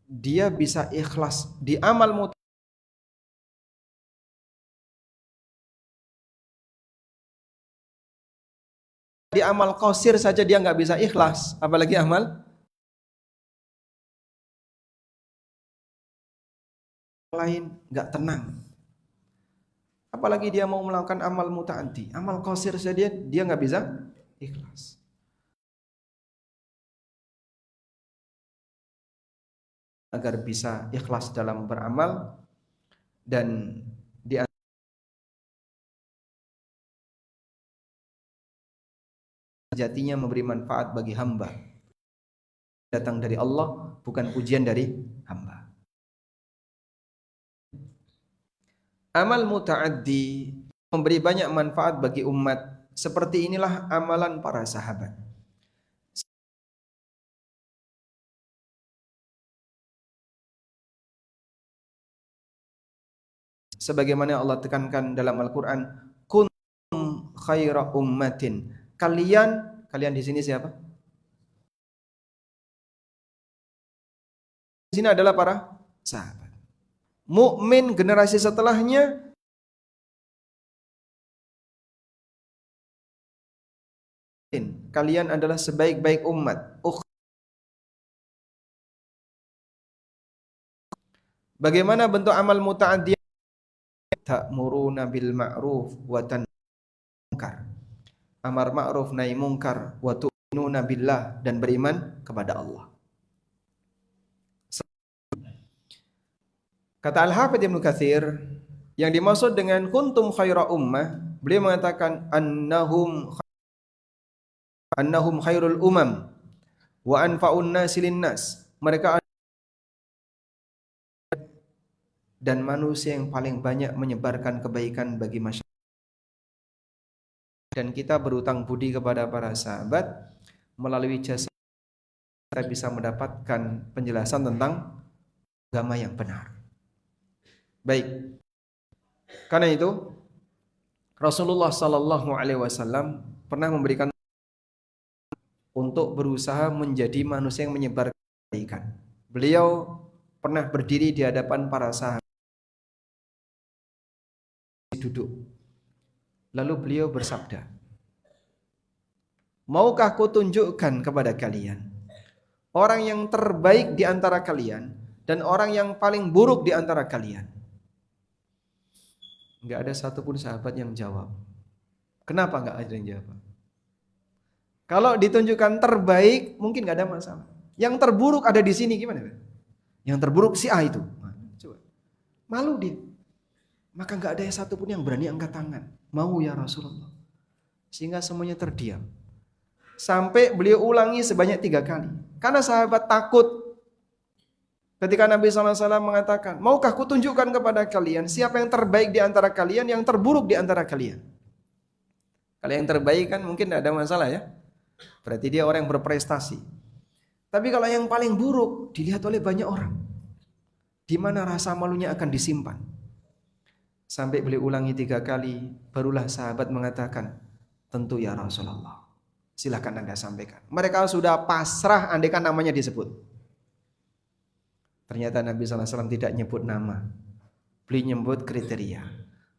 Dia bisa ikhlas di amal muta'addi. Di amal qasir saja dia nggak bisa ikhlas, apalagi amal lain, nggak tenang. Apalagi dia mau melakukan amal muta'addi, amal qasir saja dia nggak bisa ikhlas. Agar bisa ikhlas dalam beramal dan di sejatinya memberi manfaat bagi hamba. Datang dari Allah, bukan ujian dari hamba. Amal muta'addi memberi banyak manfaat bagi umat. Seperti inilah amalan para sahabat. Sebagaimana Allah tekankan dalam Al-Quran, kuntum khaira ummatin. Kalian di sini siapa? Di sini adalah para sahabat. Mukmin generasi setelahnya kalian adalah sebaik-baik umat. Bagaimana bentuk amal muta'addi? Ta'muruna bil ma'ruf wa tanhauna munkar. Amar ma'ruf nahi munkar wa tu'minuna billah, dan beriman kepada Allah. Kata Al-Hafidz Ibnu Katsir, yang dimaksud dengan kuntum khaira ummah, beliau mengatakan annahum khairul umam wa anfa'un nasi linnas. Mereka dan manusia yang paling banyak menyebarkan kebaikan bagi masyarakat. Dan kita berutang budi kepada para sahabat, melalui jasa kita bisa mendapatkan penjelasan tentang agama yang benar. Baik. Karena itu Rasulullah sallallahu alaihi wasallam pernah memberikan untuk berusaha menjadi manusia yang menyebarkan kebaikan. Beliau pernah berdiri di hadapan para sahabat, duduk. Lalu beliau bersabda, maukah kutunjukkan kepada kalian orang yang terbaik di antara kalian dan orang yang paling buruk di antara kalian? Enggak ada satupun sahabat yang jawab. Kenapa enggak ada yang jawab? Kalau ditunjukkan terbaik mungkin enggak ada masalah. Yang terburuk ada di sini, gimana? Yang terburuk si A itu. Coba. Malu dia. Maka enggak ada satupun yang berani angkat tangan. Mau ya Rasulullah. Sehingga semuanya terdiam. Sampai beliau ulangi sebanyak 3 kali. Karena sahabat takut. Ketika Nabi SAW mengatakan, maukah kutunjukkan kepada kalian siapa yang terbaik di antara kalian, yang terburuk di antara kalian? Kalau yang terbaik kan mungkin tidak ada masalah ya. Berarti dia orang yang berprestasi. Tapi kalau yang paling buruk dilihat oleh banyak orang, di mana rasa malunya akan disimpan. Sampai beliau ulangi 3 kali, barulah sahabat mengatakan, tentu ya Rasulullah. Silakan Anda sampaikan. Mereka sudah pasrah andaikan namanya disebut. Ternyata Nabi SAW tidak nyebut nama. Beliau nyebut kriteria.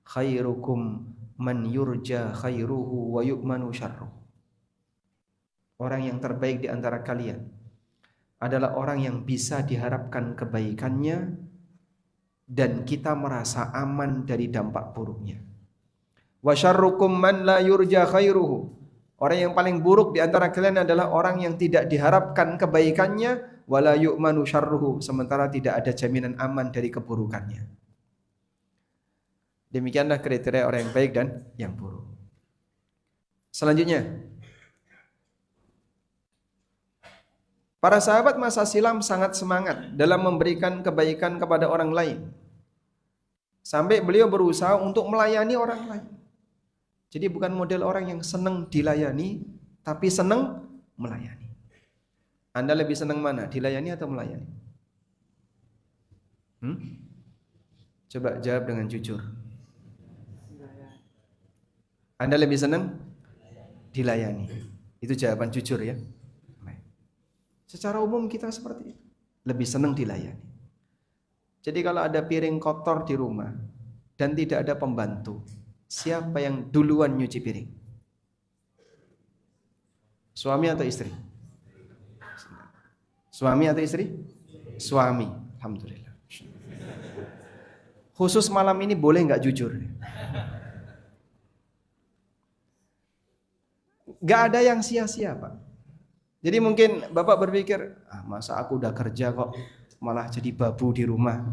khairukum man yurja khairuhu wa yu'manu syarruh. Orang yang terbaik di antara kalian adalah orang yang bisa diharapkan kebaikannya dan kita merasa aman dari dampak buruknya. Wa syarrukum man la yurja khairuhu. Orang yang paling buruk di antara kalian adalah orang yang tidak diharapkan kebaikannya wala yu'manu syarruhu, sementara tidak ada jaminan aman dari keburukannya. Demikianlah kriteria orang yang baik dan yang buruk. Selanjutnya, para sahabat masa silam sangat semangat dalam memberikan kebaikan kepada orang lain. Sampai beliau berusaha untuk melayani orang lain. Jadi bukan model orang yang senang dilayani, tapi senang melayani. Anda lebih senang mana? Dilayani atau melayani? Coba jawab dengan jujur. Anda lebih senang dilayani. Itu jawaban jujur ya. Secara umum kita seperti itu. Lebih senang dilayani. Jadi kalau ada piring kotor di rumah dan tidak ada pembantu, siapa yang duluan nyuci piring? Suami atau istri? Suami atau istri? Suami. Alhamdulillah. Khusus malam ini boleh nggak jujur? Nggak ada yang sia-sia, Pak. Jadi mungkin Bapak berpikir, masa aku udah kerja kok malah jadi babu di rumah.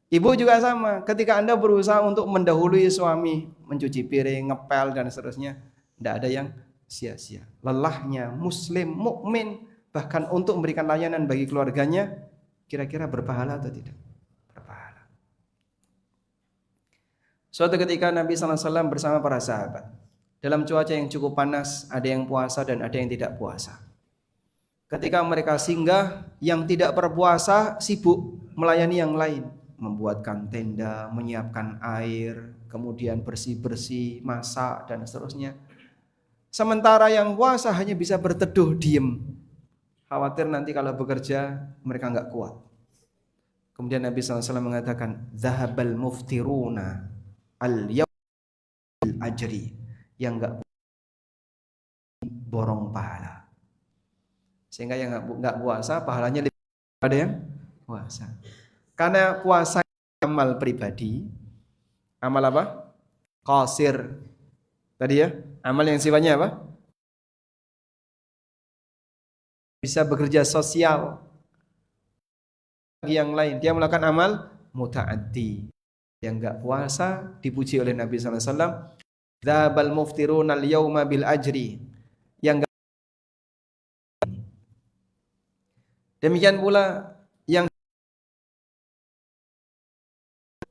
Ibu juga sama, ketika Anda berusaha untuk mendahului suami, mencuci piring, ngepel dan seterusnya, tidak ada yang sia-sia. Lelahnya muslim, mukmin, bahkan untuk memberikan layanan bagi keluarganya, kira-kira berpahala atau tidak? Berpahala. Suatu ketika Nabi SAW bersama para sahabat, dalam cuaca yang cukup panas, ada yang puasa dan ada yang tidak puasa. Ketika mereka singgah, yang tidak berpuasa sibuk melayani yang lain, membuatkan tenda, menyiapkan air, kemudian bersih-bersih, masak dan seterusnya. Sementara yang puasa hanya bisa berteduh diem, khawatir nanti kalau bekerja mereka nggak kuat. Kemudian Nabi SAW mengatakan, "Zahabal muftiruna al-yawmil ajri." Yang nggak borong pahala, sehingga yang nggak puasa pahalanya lebih pada yang puasa. Karena puasa amal pribadi, amal apa? Qasir. Tadi ya, amal yang sifatnya apa? Bisa bekerja sosial bagi yang lain. Dia melakukan amal muta'addi. Yang nggak puasa dipuji oleh Nabi SAW. Dzabal muftirun al-yawma bil ajri. Yang demikian pula yang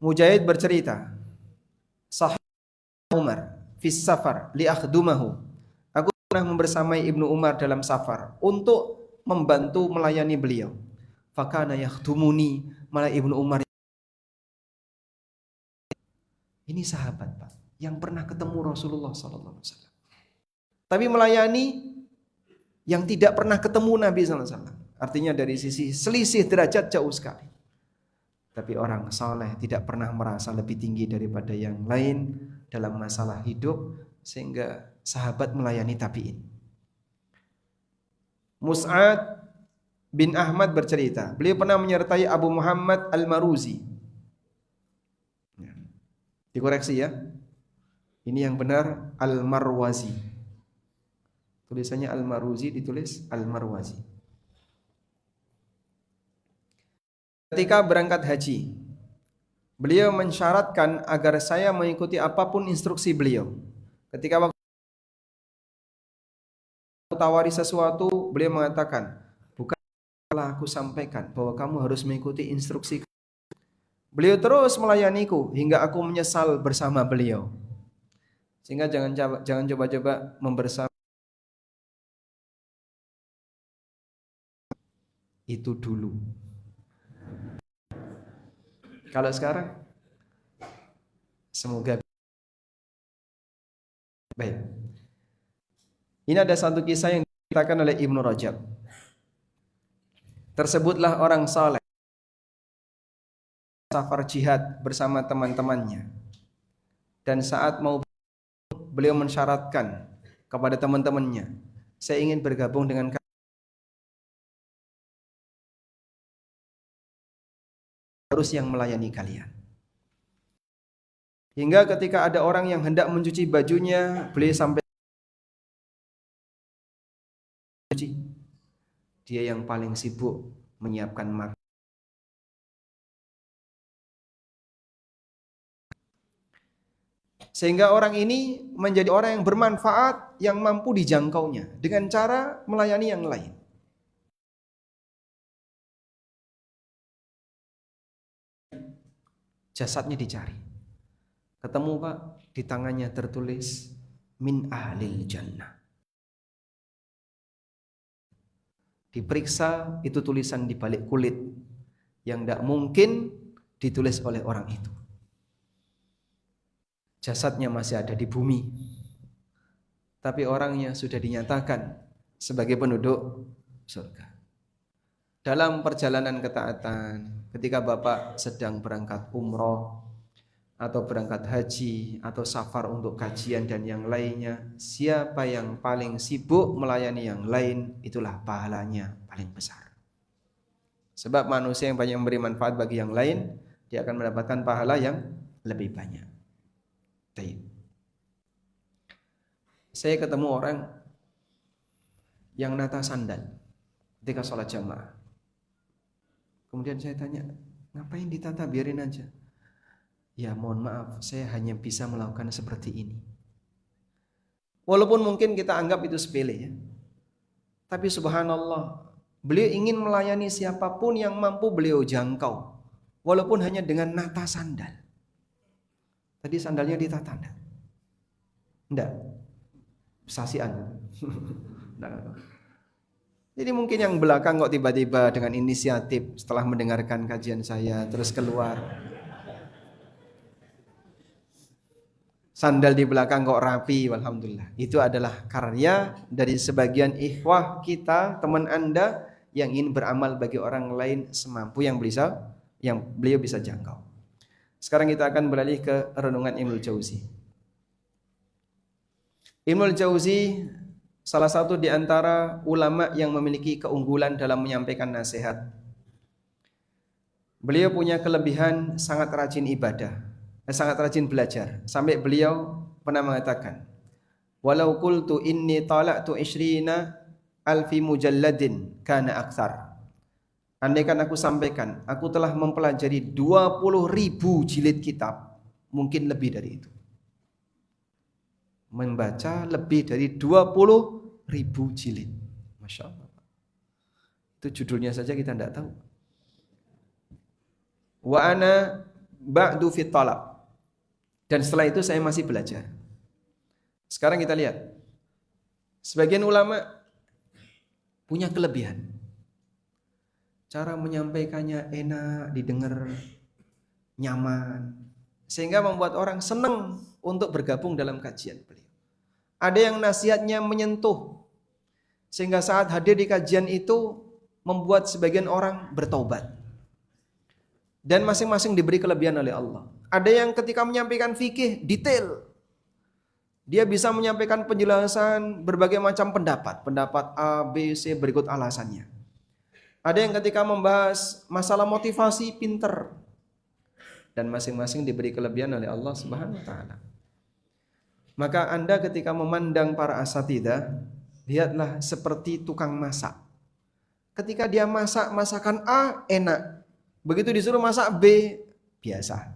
Mujahid bercerita, Sahih Umar fis safar li akhdumahu. Aku pernah membersamai Ibnu Umar dalam safar untuk membantu melayani beliau. Fakana yakhdumuni, malah Ibnu Umar. Ini sahabat, Pak, yang pernah ketemu Rasulullah SAW, tapi melayani yang tidak pernah ketemu Nabi SAW. Artinya dari sisi selisih derajat jauh sekali. Tapi orang saleh tidak pernah merasa lebih tinggi daripada yang lain dalam masalah hidup, sehingga sahabat melayani tabi'in. Mus'ad bin Ahmad bercerita, beliau pernah menyertai Abu Muhammad Al-Maruzi. Dikoreksi ya. Ini yang benar Al-Marwazi. Tulisannya Al-Maruzi, ditulis Al-Marwazi. Ketika berangkat haji, beliau mensyaratkan agar saya mengikuti apapun instruksi beliau. Ketika waktu tawari sesuatu, beliau mengatakan, bukanlah aku sampaikan bahwa kamu harus mengikuti instruksi. Beliau terus melayaniku hingga aku menyesal bersama beliau. Sehingga jangan coba-coba membersama. Itu dulu. Kalau sekarang, semoga baik. Ini ada satu kisah yang diceritakan oleh Ibnu Rajab. Tersebutlah orang saleh safar jihad bersama teman-temannya. Dan saat mau beliau mensyaratkan kepada teman-temannya, saya ingin bergabung dengan harus yang melayani kalian. Hingga ketika ada orang yang hendak mencuci bajunya, beliau sampai dia yang paling sibuk menyiapkan makanan. Sehingga orang ini menjadi orang yang bermanfaat, yang mampu dijangkaunya dengan cara melayani yang lain. Jasadnya dicari. Ketemu Pak, di tangannya tertulis min ahlil jannah. Diperiksa, itu tulisan di balik kulit yang tidak mungkin ditulis oleh orang itu. Jasadnya masih ada di bumi, tapi orangnya sudah dinyatakan sebagai penduduk surga. Dalam perjalanan ketaatan, ketika Bapak sedang berangkat umroh atau berangkat haji atau safar untuk kajian dan yang lainnya, siapa yang paling sibuk melayani yang lain, itulah pahalanya paling besar. Sebab manusia yang banyak memberi manfaat bagi yang lain, dia akan mendapatkan pahala yang lebih banyak. Saya ketemu orang yang nata sandal ketika sholat jamaah. Kemudian saya tanya, ngapain ditata, biarin aja. Ya mohon maaf, saya hanya bisa melakukan seperti ini. Walaupun mungkin kita anggap itu sepele ya, tapi subhanallah, beliau ingin melayani siapapun yang mampu beliau jangkau, walaupun hanya dengan nata sandal. Tadi sandalnya ditata enggak? Sasian. Jadi mungkin yang belakang kok tiba-tiba dengan inisiatif setelah mendengarkan kajian saya terus keluar. Sandal di belakang kok rapi, alhamdulillah. Itu adalah karya dari sebagian ikhwah kita, teman Anda yang ingin beramal bagi orang lain semampu yang beliau bisa jangkau. Sekarang kita akan beralih ke renungan Ibnul Jauzi. Ibnul Jauzi salah satu di antara ulama yang memiliki keunggulan dalam menyampaikan nasihat. Beliau punya kelebihan sangat rajin ibadah, sangat rajin belajar. Sampai beliau pernah mengatakan, "Walau qultu inni tala'tu 20 alfi mujalladin kana aktsar." Andaikan aku sampaikan, aku telah mempelajari 20.000 jilid kitab, mungkin lebih dari itu. Membaca lebih dari 20.000 jilid. Masya Allah. Itu judulnya saja kita tidak tahu. Wa ana ba'du fit talab. Dan setelah itu saya masih belajar. Sekarang kita lihat. Sebagian ulama punya kelebihan. Cara menyampaikannya enak, didengar, nyaman. Sehingga membuat orang senang untuk bergabung dalam kajian beliau. Ada yang nasihatnya menyentuh, sehingga saat hadir di kajian itu membuat sebagian orang bertaubat. Dan masing-masing diberi kelebihan oleh Allah. Ada yang ketika menyampaikan fikih detail, dia bisa menyampaikan penjelasan berbagai macam pendapat. Pendapat A, B, C berikut alasannya. Ada yang ketika membahas masalah motivasi pinter. Dan masing-masing diberi kelebihan oleh Allah Subhanahu wa taala. Maka Anda ketika memandang para asatidzah, lihatlah seperti tukang masak. Ketika dia masak masakan A enak, begitu disuruh masak B biasa.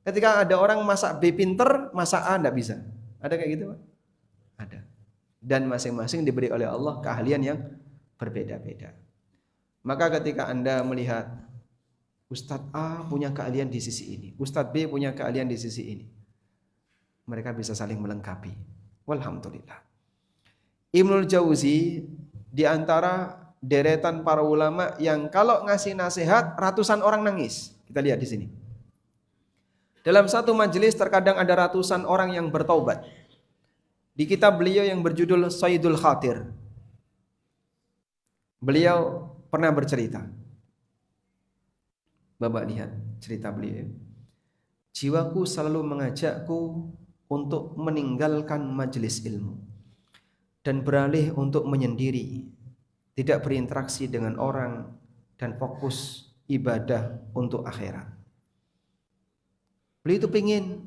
Ketika ada orang masak B pinter, masak A enggak bisa. Ada kayak gitu, Pak? Ada. Dan masing-masing diberi oleh Allah keahlian yang berbeda-beda. Maka ketika Anda melihat Ustadz A punya keahlian di sisi ini, Ustadz B punya keahlian di sisi ini, mereka bisa saling melengkapi. Walhamdulillah. Ibnul Jauzi di antara deretan para ulama yang kalau ngasih nasihat ratusan orang nangis. Kita lihat di sini. Dalam satu majelis terkadang ada ratusan orang yang bertaubat. Di kitab beliau yang berjudul Sayyidul Khatir, beliau pernah bercerita. Bapak lihat cerita beliau. Jiwaku selalu mengajakku untuk meninggalkan majelis ilmu dan beralih untuk menyendiri, tidak berinteraksi dengan orang dan fokus ibadah untuk akhirat. Beliau itu pingin,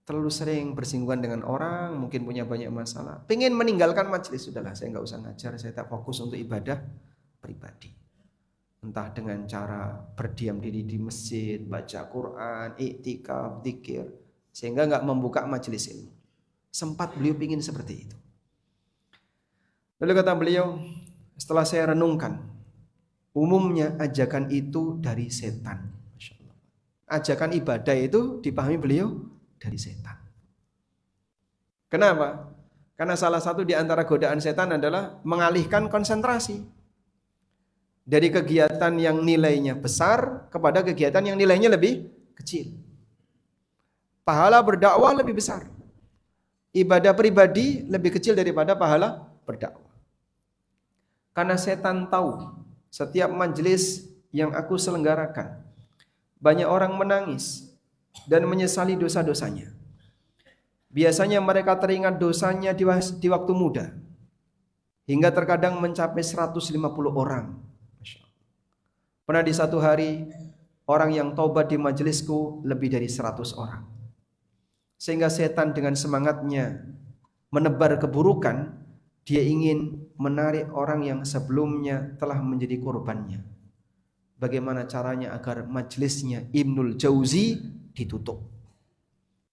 terlalu sering bersinggungan dengan orang, mungkin punya banyak masalah, pingin meninggalkan majelis, sudahlah saya nggak usah ngajar, saya tak fokus untuk ibadah pribadi. Entah dengan cara berdiam diri di masjid, baca Quran, iktikaf, zikir, sehingga nggak membuka majelis ilmu. Sempat beliau pingin seperti itu. Lalu kata beliau, setelah saya renungkan, umumnya ajakan itu dari setan. Masya Allah. Ajakan ibadah itu dipahami beliau dari setan. Kenapa? Karena salah satu di antara godaan setan adalah mengalihkan konsentrasi dari kegiatan yang nilainya besar kepada kegiatan yang nilainya lebih kecil. Pahala berdakwah lebih besar. Ibadah pribadi lebih kecil daripada pahala berdakwah. Karena setan tahu setiap majelis yang aku selenggarakan, banyak orang menangis dan menyesali dosa-dosanya. Biasanya mereka teringat dosanya di waktu muda, hingga terkadang mencapai 150 orang. Pernah di satu hari, orang yang taubat di majelisku lebih dari 100 orang. Sehingga setan dengan semangatnya menebar keburukan, dia ingin menarik orang yang sebelumnya telah menjadi korbannya. Bagaimana caranya agar majelisnya Ibnul Jauzi ditutup?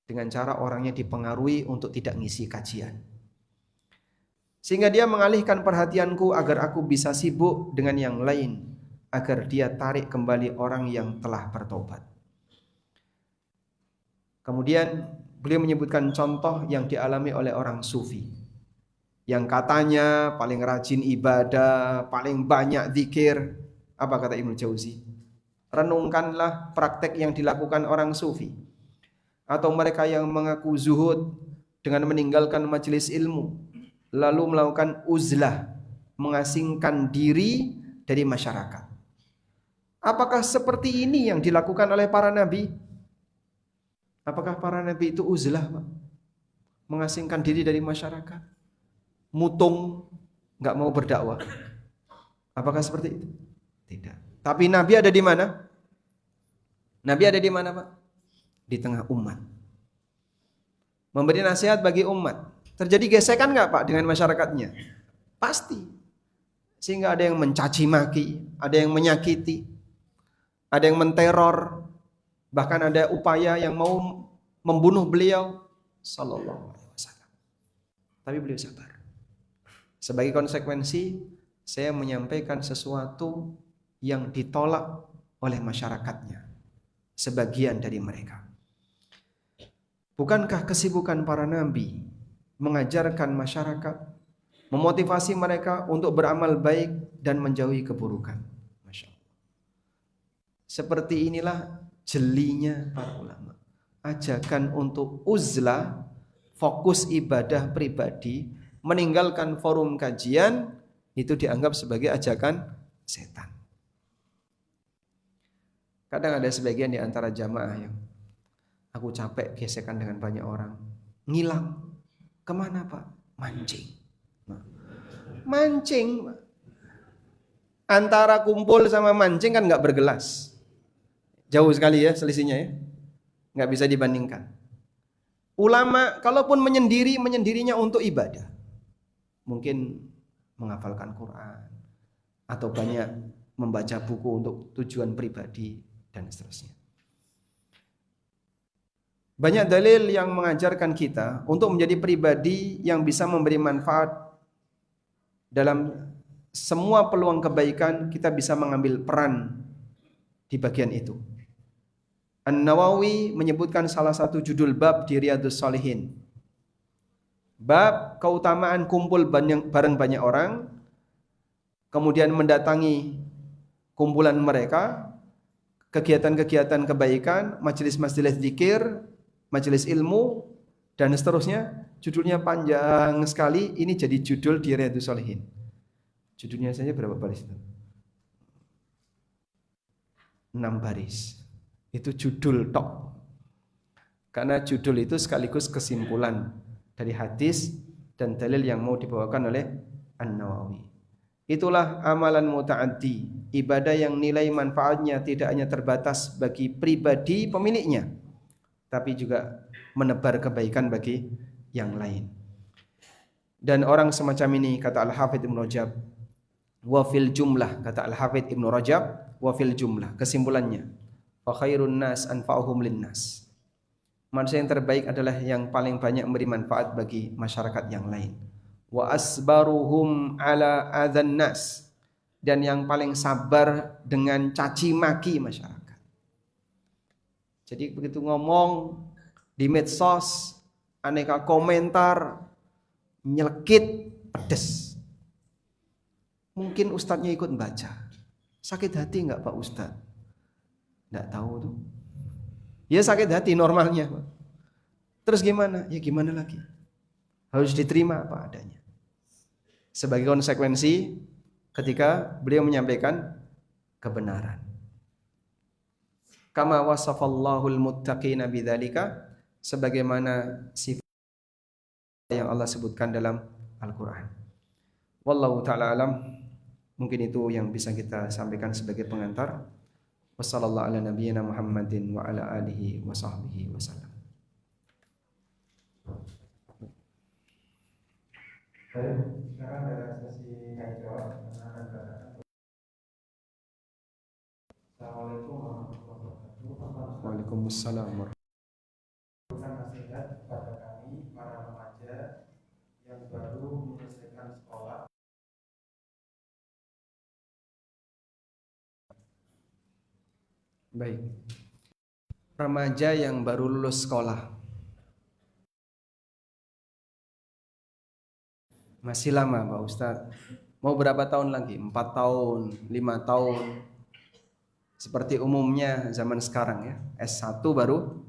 Dengan cara orangnya dipengaruhi untuk tidak ngisi kajian. Sehingga dia mengalihkan perhatianku agar aku bisa sibuk dengan yang lain, agar dia tarik kembali orang yang telah bertobat. Kemudian beliau menyebutkan contoh yang dialami oleh orang sufi, yang katanya paling rajin ibadah, paling banyak zikir. Apa kata Ibnu Jauzi? Renungkanlah praktek yang dilakukan orang sufi, atau mereka yang mengaku zuhud dengan meninggalkan majelis ilmu, lalu melakukan uzlah, mengasingkan diri dari masyarakat. Apakah seperti ini yang dilakukan oleh para nabi? Apakah para nabi itu uzlah, Pak? Mengasingkan diri dari masyarakat? Mutung, nggak mau berdakwah? Apakah seperti itu? Tidak. Tapi nabi ada di mana? Nabi ada di mana, Pak? Di tengah umat. Memberi nasihat bagi umat. Terjadi gesekan nggak, Pak, dengan masyarakatnya? Pasti. Sehingga ada yang mencaci maki, ada yang menyakiti, ada yang menteror, bahkan ada upaya yang mau membunuh beliau sallallahu alaihi wasallam. Tapi beliau sabar. Sebagai konsekuensi, saya menyampaikan sesuatu yang ditolak oleh masyarakatnya, sebagian dari mereka. Bukankah kesibukan para nabi mengajarkan masyarakat, memotivasi mereka untuk beramal baik dan menjauhi keburukan? Seperti inilah jelinya para ulama. Ajakan untuk uzlah, fokus ibadah pribadi, meninggalkan forum kajian, itu dianggap sebagai ajakan setan. Kadang ada sebagian di antara jamaah yang, aku capek gesekan dengan banyak orang, ngilang. Kemana, Pak? Mancing. Mancing. Antara kumpul sama mancing kan nggak bergelas. Jauh sekali ya selisihnya ya. Nggak bisa dibandingkan. Ulama kalaupun menyendirinya untuk ibadah. Mungkin menghafalkan Quran, atau banyak membaca buku untuk tujuan pribadi, dan seterusnya. Banyak dalil yang mengajarkan kita untuk menjadi pribadi yang bisa memberi manfaat dalam semua peluang kebaikan. Kita bisa mengambil peran di bagian itu. An-Nawawi menyebutkan salah satu judul bab di Riyadhus Shalihin. Bab keutamaan kumpul bareng banyak orang, kemudian mendatangi kumpulan mereka, kegiatan-kegiatan kebaikan, majelis-majelis zikir, majelis ilmu, dan seterusnya. Judulnya panjang sekali. Ini jadi judul di Riyadhus Shalihin. Judulnya saja berapa baris itu? 6 baris. Itu judul tok. Karena judul itu sekaligus kesimpulan dari hadis dan dalil yang mau dibawakan oleh An-Nawawi. Itulah amalan muta'addi, ibadah yang nilai manfaatnya tidak hanya terbatas bagi pribadi pemiliknya, tapi juga menebar kebaikan bagi yang lain. Dan orang semacam ini, kata Al-Hafidz Ibnu Rajab, wa fil jumlah, kata Al-Hafidz Ibnu Rajab, wa fil jumlah, kesimpulannya, fa khairun nas anfa'uhum linnas. Manusia yang terbaik adalah yang paling banyak memberi manfaat bagi masyarakat yang lain. Wa asbaruhum ala adzan nas, dan yang paling sabar dengan caci maki masyarakat. Jadi begitu ngomong di medsos, aneka komentar, nyelekit, pedes. Mungkin ustadznya ikut baca. Sakit hati enggak Pak Ustadz? Enggak tahu tuh. Ya sakit hati normalnya Pak. Terus gimana? Ya gimana lagi? Harus diterima apa adanya. Sebagai konsekuensi ketika beliau menyampaikan kebenaran. Kama wasafallahu al-muttaqina bidzalika, sebagaimana sifat yang Allah sebutkan dalam Al-Qur'an. Wallahu taala alam. Mungkin itu yang bisa kita sampaikan sebagai pengantar. Wassallallahu ala nabiyyina Muhammadin wa ala alihi wa sahbihi wasallam. Baik, sekarang ada sesi tanya jawab. Assalamualaikum warahmatullahi wabarakatuh. Waalaikumsalam warahmatullahi wabarakatuh. Nasihat kepada kami para remaja yang baru menyelesaikan sekolah. Baik. Remaja yang baru lulus sekolah. Masih lama Pak Ustadz. Mau berapa tahun lagi? 4 tahun, 5 tahun. Seperti umumnya zaman sekarang ya. S1 baru.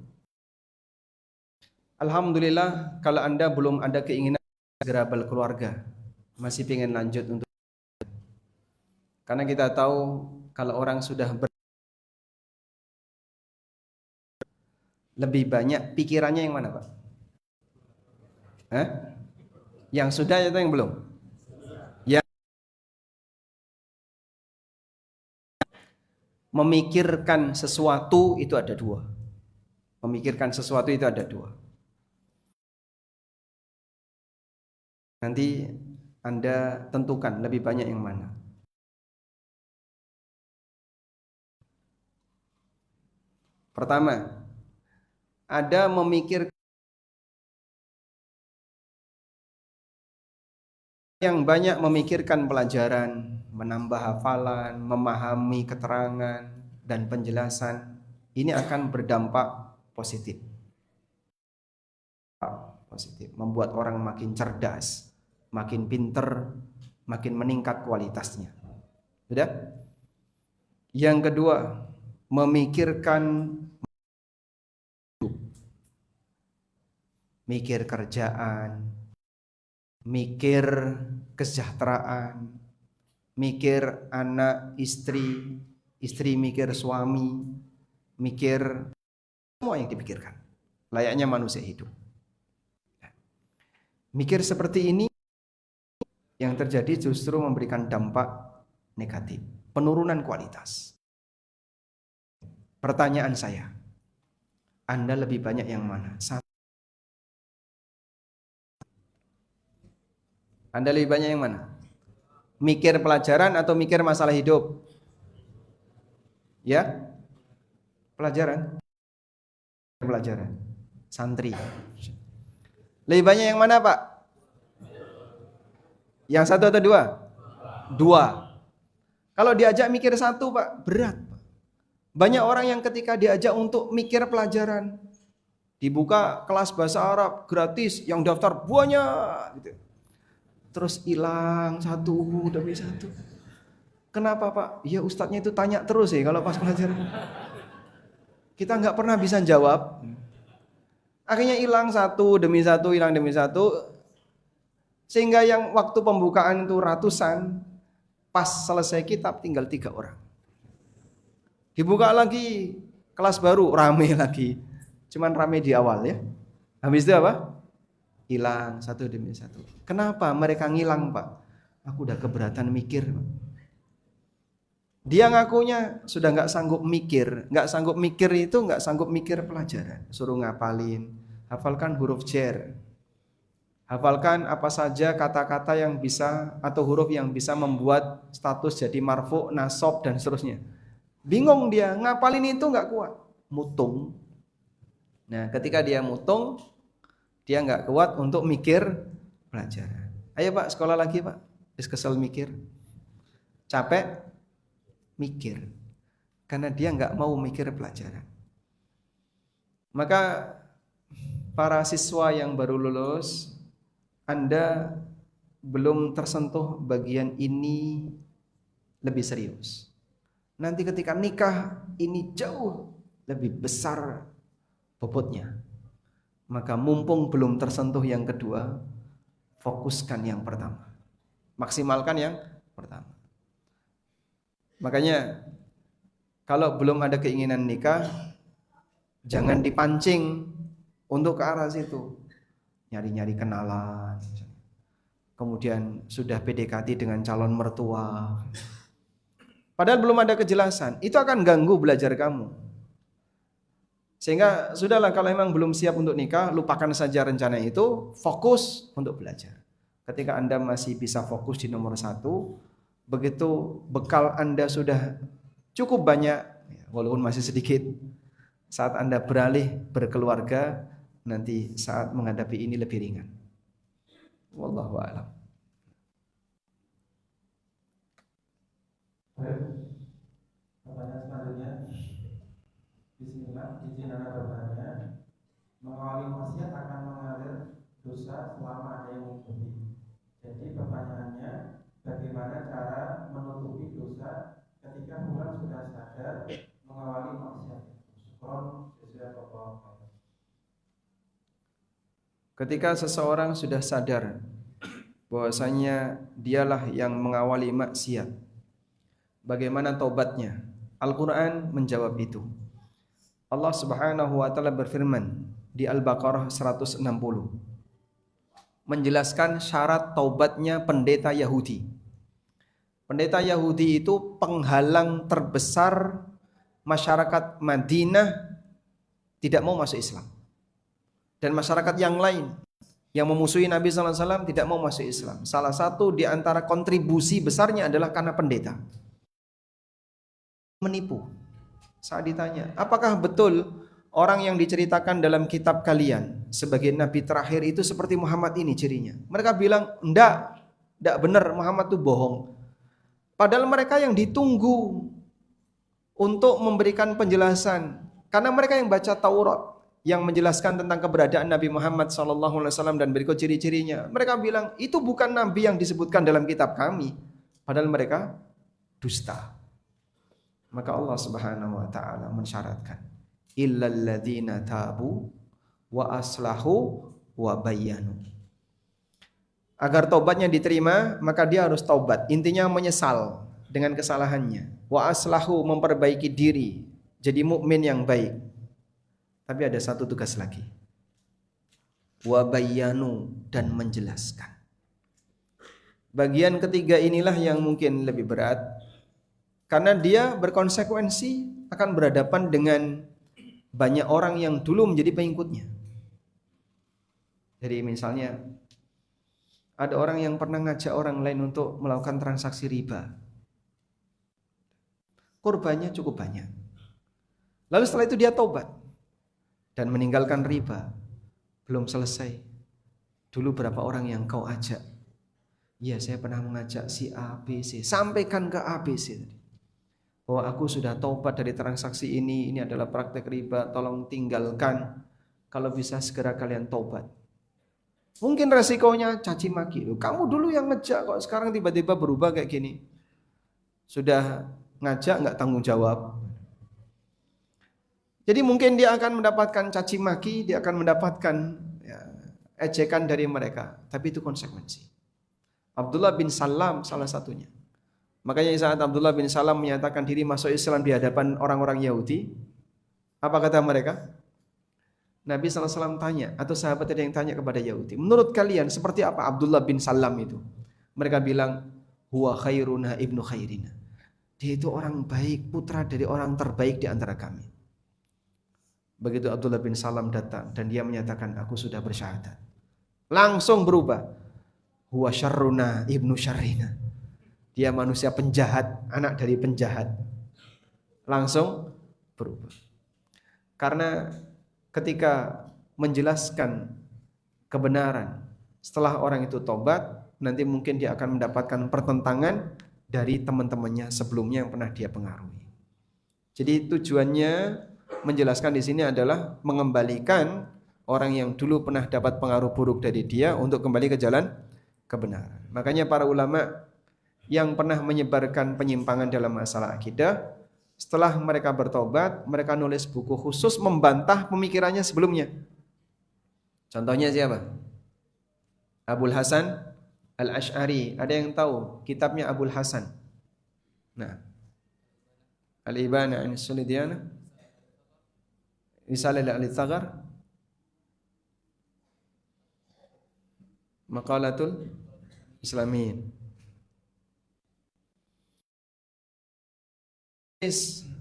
Alhamdulillah kalau Anda belum ada keinginan segera berkeluarga, masih ingin lanjut untuk, karena kita tahu kalau orang sudah lebih banyak pikirannya yang mana Pak? Yang sudah atau yang belum? Yang memikirkan sesuatu itu ada 2. Memikirkan sesuatu itu ada 2. Nanti Anda tentukan lebih banyak yang mana. Pertama, ada memikirkan yang banyak, memikirkan pelajaran, menambah hafalan, memahami keterangan dan penjelasan. Ini akan berdampak positif. Membuat orang makin cerdas, makin pinter, makin meningkat kualitasnya. Sudah? Yang kedua, memikirkan mikir kerjaan, mikir kesejahteraan, mikir anak, istri, istri mikir suami, mikir semua yang dipikirkan. Layaknya manusia hidup. Mikir seperti ini yang terjadi justru memberikan dampak negatif, penurunan kualitas. Pertanyaan saya, Anda lebih banyak yang mana? Anda lebih banyak yang mana? Mikir pelajaran atau mikir masalah hidup? Ya? Pelajaran. Pelajaran. Santri. Lebih banyak yang mana Pak? Yang 1 atau 2? 2. Kalau diajak mikir 1 Pak, berat Pak. Banyak orang yang ketika diajak untuk mikir pelajaran, dibuka kelas bahasa Arab gratis, yang daftar banyak gitu. Terus hilang 1 demi 1. Kenapa Pak? Ya ustadznya itu tanya terus ya kalau pas pelajaran. Kita nggak pernah bisa jawab. Akhirnya hilang 1 demi 1, hilang demi 1. Sehingga yang waktu pembukaan itu ratusan, pas selesai kitab tinggal 3 orang. Dibuka lagi kelas baru, rame lagi. Cuman rame di awal ya. Habis itu apa? Hilang satu demi satu. Kenapa mereka ngilang, Pak? Aku udah keberatan mikir, Pak. Dia ngakunya sudah nggak sanggup mikir. Nggak sanggup mikir itu nggak sanggup mikir pelajaran. Suruh ngapalin, hafalkan huruf jar, hafalkan apa saja kata-kata yang bisa atau huruf yang bisa membuat status jadi marfu, nasab dan seterusnya. Bingung dia, ngapalin itu nggak kuat, mutung. Nah, ketika dia mutung, dia nggak kuat untuk mikir pelajaran. Ayo Pak, sekolah lagi Pak. Terus kesel mikir, capek mikir, karena dia nggak mau mikir pelajaran. Maka para siswa yang baru lulus, Anda belum tersentuh bagian ini lebih serius. Nanti ketika nikah ini jauh lebih besar bobotnya. Maka mumpung belum tersentuh yang kedua, fokuskan yang pertama. Maksimalkan yang pertama. Makanya kalau belum ada keinginan nikah, jangan dipancing untuk ke arah situ. Nyari-nyari kenalan. Kemudian sudah PDKT dengan calon mertua. Padahal belum ada kejelasan. Itu akan ganggu belajar kamu. Sehingga sudahlah, kalau memang belum siap untuk nikah, lupakan saja rencana itu, fokus untuk belajar. Ketika Anda masih bisa fokus di nomor 1, begitu bekal Anda sudah cukup banyak, walaupun masih sedikit, saat Anda beralih berkeluarga, nanti saat menghadapi ini lebih ringan. Wallahu a'lam. Pertanyaan selanjutnya, Bismillah, izin anak bertanya, mengawali maksiat akan mengalir dosa selama ada yang mengikuti. Jadi pertanyaannya, bagaimana cara menutupi dosa ketika orang sudah sadar mengawali maksiat? Syukron, jazakallahu. Ketika seseorang sudah sadar bahwasanya dialah yang mengawali maksiat, bagaimana taubatnya? Al-Quran menjawab itu. Allah Subhanahu wa ta'ala berfirman di Al-Baqarah 160, menjelaskan syarat taubatnya pendeta Yahudi. Pendeta Yahudi itu penghalang terbesar masyarakat Madinah tidak mau masuk Islam. Dan masyarakat yang lain yang memusuhi Nabi SAW tidak mau masuk Islam. Salah satu di antara kontribusi besarnya adalah karena pendeta menipu. Saat ditanya, apakah betul orang yang diceritakan dalam kitab kalian sebagai nabi terakhir itu seperti Muhammad ini cirinya? Mereka bilang, enggak benar, Muhammad itu bohong. Padahal mereka yang ditunggu untuk memberikan penjelasan, karena mereka yang baca Taurat yang menjelaskan tentang keberadaan Nabi Muhammad SAW dan berikut ciri-cirinya. Mereka bilang, itu bukan nabi yang disebutkan dalam kitab kami. Padahal mereka dusta. Maka Allah Subhanahu wa ta'ala mensyaratkan, illal ladzina tabu wa aslahu wa bayyanu. Agar taubatnya diterima, maka dia harus taubat. Intinya menyesal dengan kesalahannya. Wa aslahu, memperbaiki diri, jadi mukmin yang baik. Tapi ada satu tugas lagi. Wa bayyanu, dan menjelaskan. Bagian ketiga inilah yang mungkin lebih berat, karena dia berkonsekuensi akan berhadapan dengan banyak orang yang dulu menjadi pengikutnya. Jadi misalnya ada orang yang pernah ngajak orang lain untuk melakukan transaksi riba. Korbannya cukup banyak. Lalu setelah itu dia taubat dan meninggalkan riba. Belum selesai. Dulu berapa orang yang kau ajak? Ya, saya pernah mengajak si A, B, C. Sampaikan ke A, B, C tadi, bahwa aku sudah taubat dari transaksi ini adalah praktek riba, tolong tinggalkan. Kalau bisa segera kalian taubat. Mungkin resikonya caci maki. Kamu dulu yang ngejak kok sekarang tiba-tiba berubah kayak gini. Sudah ngajak nggak tanggung jawab. Jadi mungkin dia akan mendapatkan caci maki, dia akan mendapatkan ejekan dari mereka. Tapi itu konsekuensi. Abdullah bin Salam salah satunya. Makanya saat Abdullah bin Salam menyatakan diri masuk Islam di hadapan orang-orang Yahudi, apa kata mereka? Nabi SAW tanya, atau sahabat ada yang tanya kepada Yahudi, menurut kalian seperti apa Abdullah bin Salam itu? Mereka bilang, huwa khairuna ibnu khairina. Dia itu orang baik, putra dari orang terbaik di antara kami. Begitu Abdullah bin Salam datang dan dia menyatakan, aku sudah bersyahadat. Langsung berubah. Huwa syarruna ibnu syarrina. Dia manusia penjahat, anak dari penjahat. Langsung berubah. Karena ketika menjelaskan kebenaran, setelah orang itu tobat, nanti mungkin dia akan mendapatkan pertentangan dari teman-temannya sebelumnya yang pernah dia pengaruhi. Jadi tujuannya menjelaskan di sini adalah mengembalikan orang yang dulu pernah dapat pengaruh buruk dari dia untuk kembali ke jalan kebenaran. Makanya para ulama yang pernah menyebarkan penyimpangan dalam masalah akidah, setelah mereka bertobat, mereka nulis buku khusus membantah pemikirannya sebelumnya. Contohnya siapa? Abul Hasan Al-Asy'ari. Ada yang tahu kitabnya Abul Hasan? Nah, Al-Ibana an-Sunnah Diyana, Risalah al-Tsaghar, Maqalatul Islamin.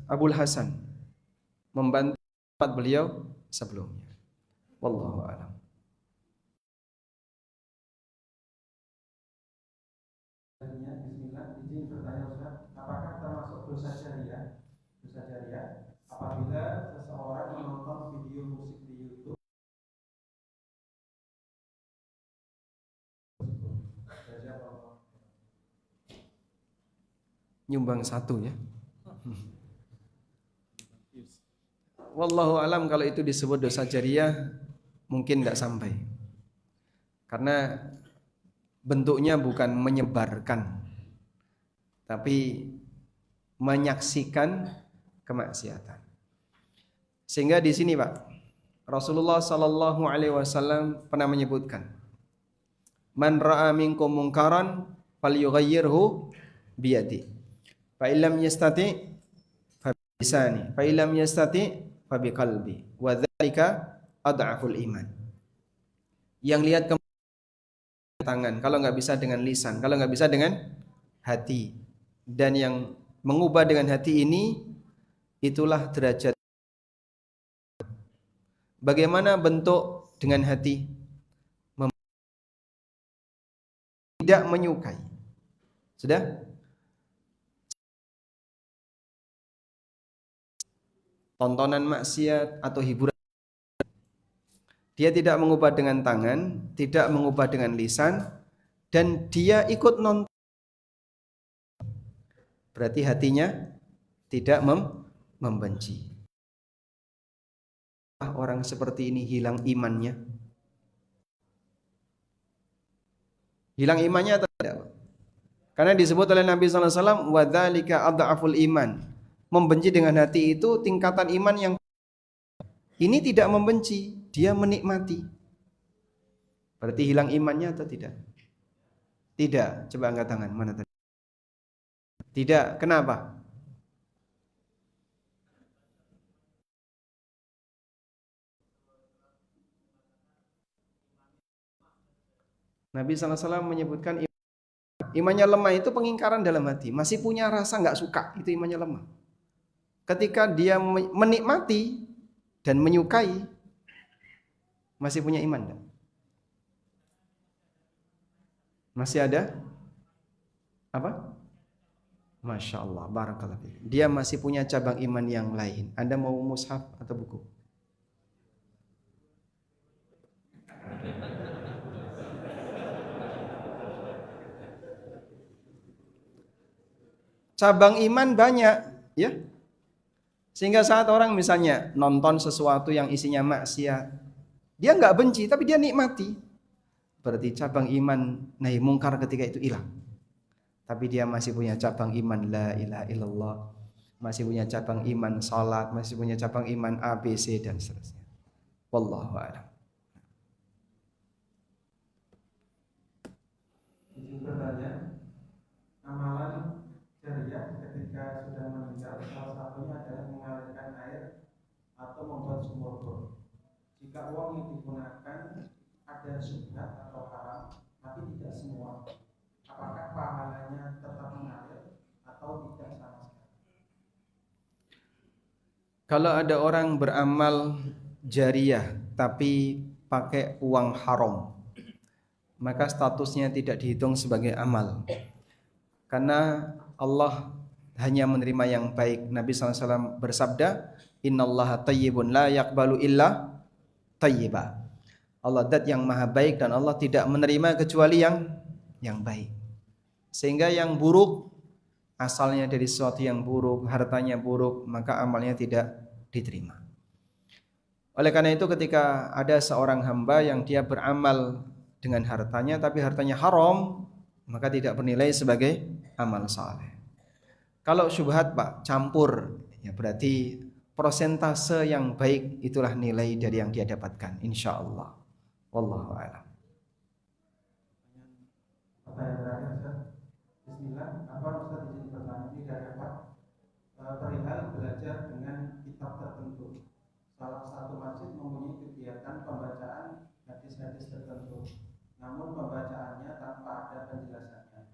Abul Hasan membantah beliau sebelumnya. Wallahu a'lam. Bismillah, izin bertanya Ustaz, apakah termasuk dosa jariah? Dosa jariah apabila seseorang menonton video musik di YouTube. Nyumbang satu ya. Wallahu alam, kalau itu disebut dosa jariah mungkin tidak sampai. Karena bentuknya bukan menyebarkan, tapi menyaksikan kemaksiatan. Sehingga di sini Pak, Rasulullah sallallahu alaihi wasallam pernah menyebutkan, man ra'a minkum munkaran falyughayyirhu biyadi. Fa illam yastati fa bilisani, fa illam yastati fa biqalbi, wa dzalika adhaful iman. Yang lihat ke tangan, kalau nggak bisa dengan lisan, kalau nggak bisa dengan hati, dan yang mengubah dengan hati ini, itulah derajat. Bagaimana bentuk dengan hati? Tidak menyukai. Sudah? Tontonan maksiat atau hiburan. Dia tidak mengubah dengan tangan, tidak mengubah dengan lisan, dan dia ikut nonton. Berarti hatinya tidak membenci. Orang seperti ini hilang imannya. Hilang imannya atau tidak? Karena disebut oleh Nabi SAW, wadzalika adhaful iman. Membenci dengan hati itu tingkatan iman yang ini tidak membenci, dia menikmati. Berarti hilang imannya atau tidak? Tidak. Coba angkat tangan. Mana tadi? Tidak. Kenapa? Nabi SAW menyebutkan imannya lemah itu pengingkaran dalam hati. Masih punya rasa nggak suka, itu imannya lemah. Ketika dia menikmati dan menyukai, masih punya iman enggak? Masih ada? Apa? Masya Allah, barakallah. Dia masih punya cabang iman yang lain. Anda mau mushaf atau buku? Cabang iman banyak, ya. Sehingga saat orang misalnya nonton sesuatu yang isinya maksiat, dia nggak benci, tapi dia nikmati. Berarti cabang iman nahi mungkar ketika itu hilang. Tapi dia masih punya cabang iman la ilaha illallah, masih punya cabang iman salat, masih punya cabang iman A, B, C dan seterusnya. Wallahu a'lam. Izin bertanya, amalan Jariah ketika sudah meninggal salah satunya adalah mengalirkan air atau membuat sumur bor. Jika uang yang digunakan ada syubhat atau haram, tapi tidak semua, apakah pahalanya tetap mengalir atau tidak sama sekali? Kalau ada orang beramal jariah tapi pakai uang haram, maka statusnya tidak dihitung sebagai amal. Karena Allah hanya menerima yang baik. Nabi SAW bersabda, Innallaha tayyibun la yaqbalu illa tayyiba. Allah dat yang maha baik dan Allah tidak menerima kecuali yang baik. Sehingga yang buruk asalnya dari sesuatu yang buruk, hartanya buruk, maka amalnya tidak diterima. Oleh karena itu ketika ada seorang hamba yang dia beramal dengan hartanya tapi hartanya haram, maka tidak bernilai sebagai amal saleh. Kalau syubhat Pak, campur, ya berarti persentase yang baik itulah nilai dari yang dia dapatkan, insyaallah. Wallahu a'lam. Pertanyaan terakhir Ustaz. Bismillah, apa Ustaz izin bertanya ini dari apa? Perihal belajar dengan kitab tertentu. Salah satu masjid mempunyai kegiatan pembacaan hadis-hadis tertentu, namun pembacaannya tanpa ada penjelasannya.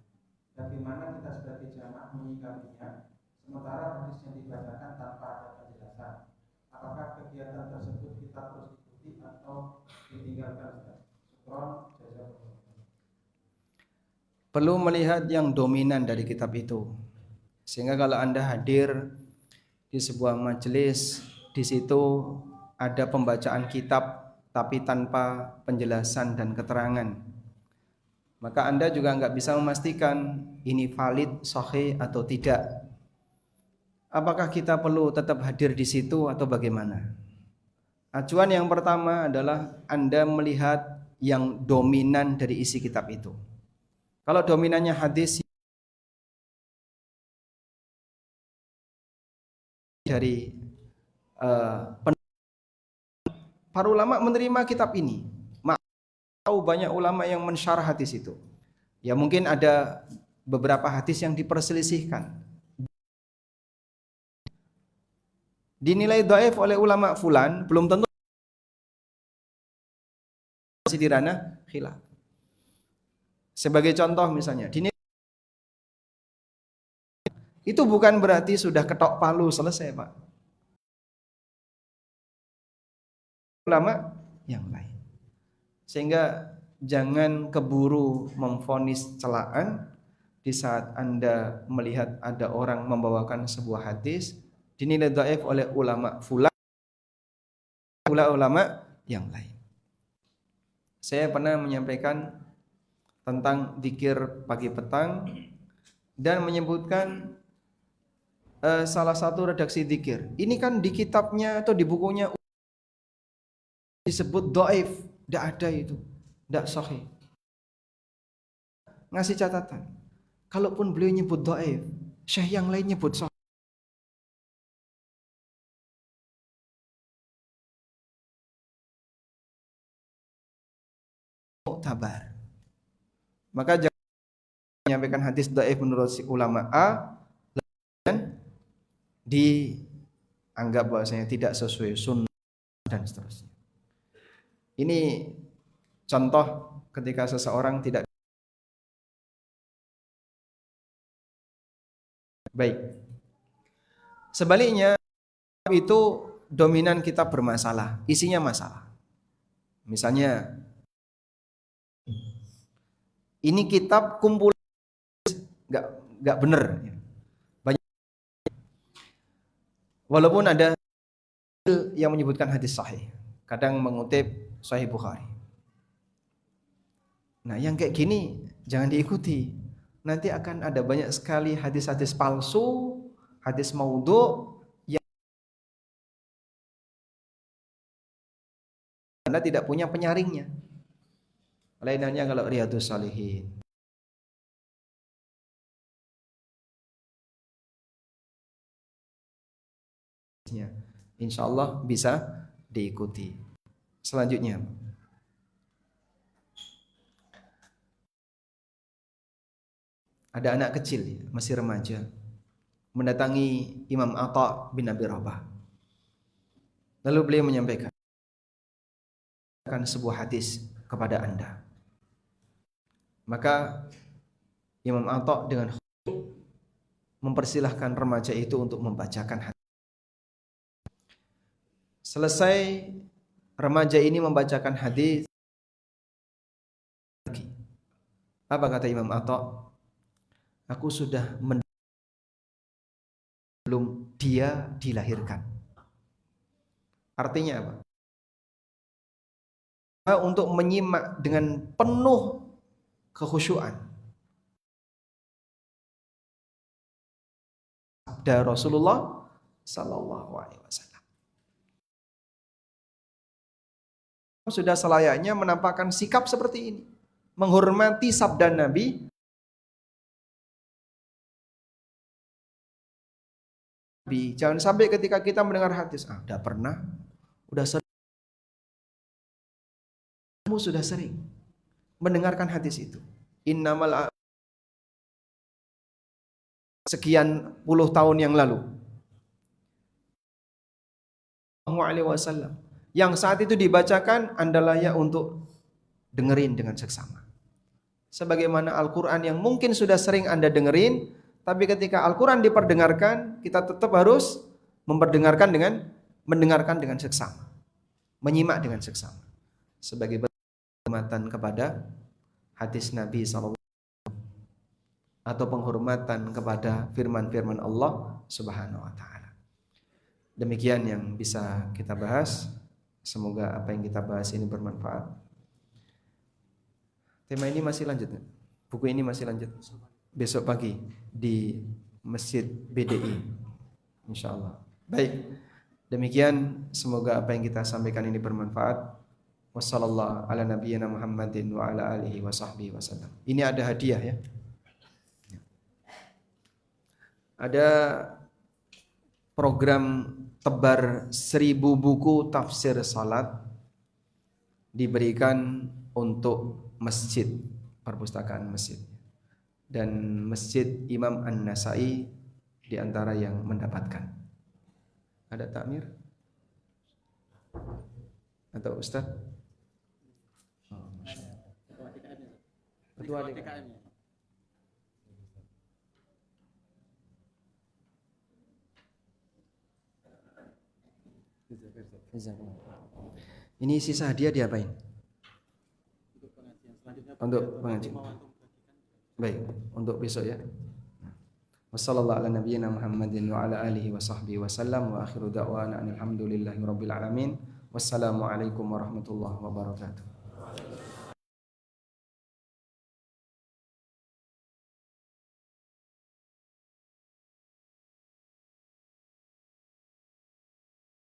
Bagaimana kita sebagai jamaah menyikapinya? Sementara hadis yang dibacakan tanpa ada penjelasan. Apakah kegiatan tersebut kita terus ikuti atau ditinggalkan? Syukron, jazakallahu. Perlu melihat yang dominan dari kitab itu. Sehingga kalau Anda hadir di sebuah majelis, di situ ada pembacaan kitab tapi tanpa penjelasan dan keterangan, maka Anda juga nggak bisa memastikan ini valid, sahih atau tidak. Apakah kita perlu tetap hadir di situ atau bagaimana? Acuan yang pertama adalah Anda melihat yang dominan dari isi kitab itu. Kalau dominannya hadis dari para ulama menerima kitab ini. Tahu banyak ulama yang mensyarah hadis itu. Ya mungkin ada beberapa hadis yang diperselisihkan. Dinilai dhaif oleh ulama fulan, belum tentu masih di ranah khilaf. Sebagai contoh misalnya, itu bukan berarti sudah ketok palu selesai Pak. Ulama yang lain. Sehingga jangan keburu memvonis celaan di saat Anda melihat ada orang membawakan sebuah hadis dinilai dhaif oleh ulama fulan, ulama yang lain. Saya pernah menyampaikan tentang zikir pagi petang dan menyebutkan salah satu redaksi zikir. Ini kan di kitabnya atau di bukunya disebut dhaif, tidak ada itu, tidak sahih. Ngasih catatan, kalaupun beliau nyebut dhaif, syekh yang lain nyebut sahih. Muktabar. Maka jangan menyampaikan hadis dhaif menurut si ulama A dan dianggap bahwasanya tidak sesuai sunnah dan seterusnya. Ini contoh ketika seseorang tidak baik. Sebaliknya itu dominan kitab bermasalah, isinya masalah. Misalnya ini kitab kumpulan nggak benar. Banyak, walaupun ada yang menyebutkan hadis sahih, kadang mengutip Sahih Bukhari. Nah, yang kayak gini jangan diikuti. Nanti akan ada banyak sekali hadis-hadis palsu, hadis maudhu yang Anda tidak punya penyaringnya. Lainnya kalau Riyadhus Shalihin. Insya Allah bisa diikuti. Selanjutnya, ada anak kecil, masih remaja. mendatangi Imam Atha bin Abi Rabah. Lalu beliau menyampaikan sebuah hadis kepada Anda. Maka Imam Atha dengan mempersilahkan remaja itu untuk membacakan hadis. Selesai remaja ini membacakan hadis, apa kata Imam Atha? Aku sudah belum dia dilahirkan. Artinya apa? Untuk menyimak dengan penuh kekhusyuan sabda Rasulullah sallallahu alaihi wasallam. Sudah selayaknya menampakkan sikap seperti ini, menghormati sabda Nabi. Jangan sampai ketika kita mendengar hadis, udah pernah, udah sering, kamu sudah sering mendengarkan hadis itu. Innamal sekian puluh tahun yang lalu, alaihi wasallam, yang saat itu dibacakan, Anda layak untuk dengerin dengan seksama. Sebagaimana Al-Quran yang mungkin sudah sering Anda dengerin, tapi ketika Al-Quran diperdengarkan, kita tetap harus mendengarkan dengan seksama, menyimak dengan seksama, sebagai penghormatan kepada hadis Nabi SAW atau penghormatan kepada firman-firman Allah Subhanahu wa taala. Demikian yang bisa kita bahas. Semoga apa yang kita bahas ini bermanfaat. Tema ini masih lanjut, buku ini masih lanjut besok pagi di Masjid BDI, insyaallah. Baik, demikian semoga apa yang kita sampaikan ini bermanfaat. Wassallallahu ala nabiyyina Muhammadin wa ala alihi wa sahbihi wasallam. Ini ada hadiah ya. Ada program tebar 1000 buku tafsir salat diberikan untuk masjid, perpustakaan masjid, dan Masjid Imam An-Nasai di antara yang mendapatkan. Ada takmir atau ustaz? Ketua DKM. Ini sisa hadiah diapain? Untuk pengajian. Baik, untuk besok ya. Wassallallahu ala nabiyyina Muhammadin wa ala alihi wa sahbihi wasallam wa akhiru da'wana alhamdulillahi rabbil alamin. Wassalamu alaikum warahmatullahi wabarakatuh.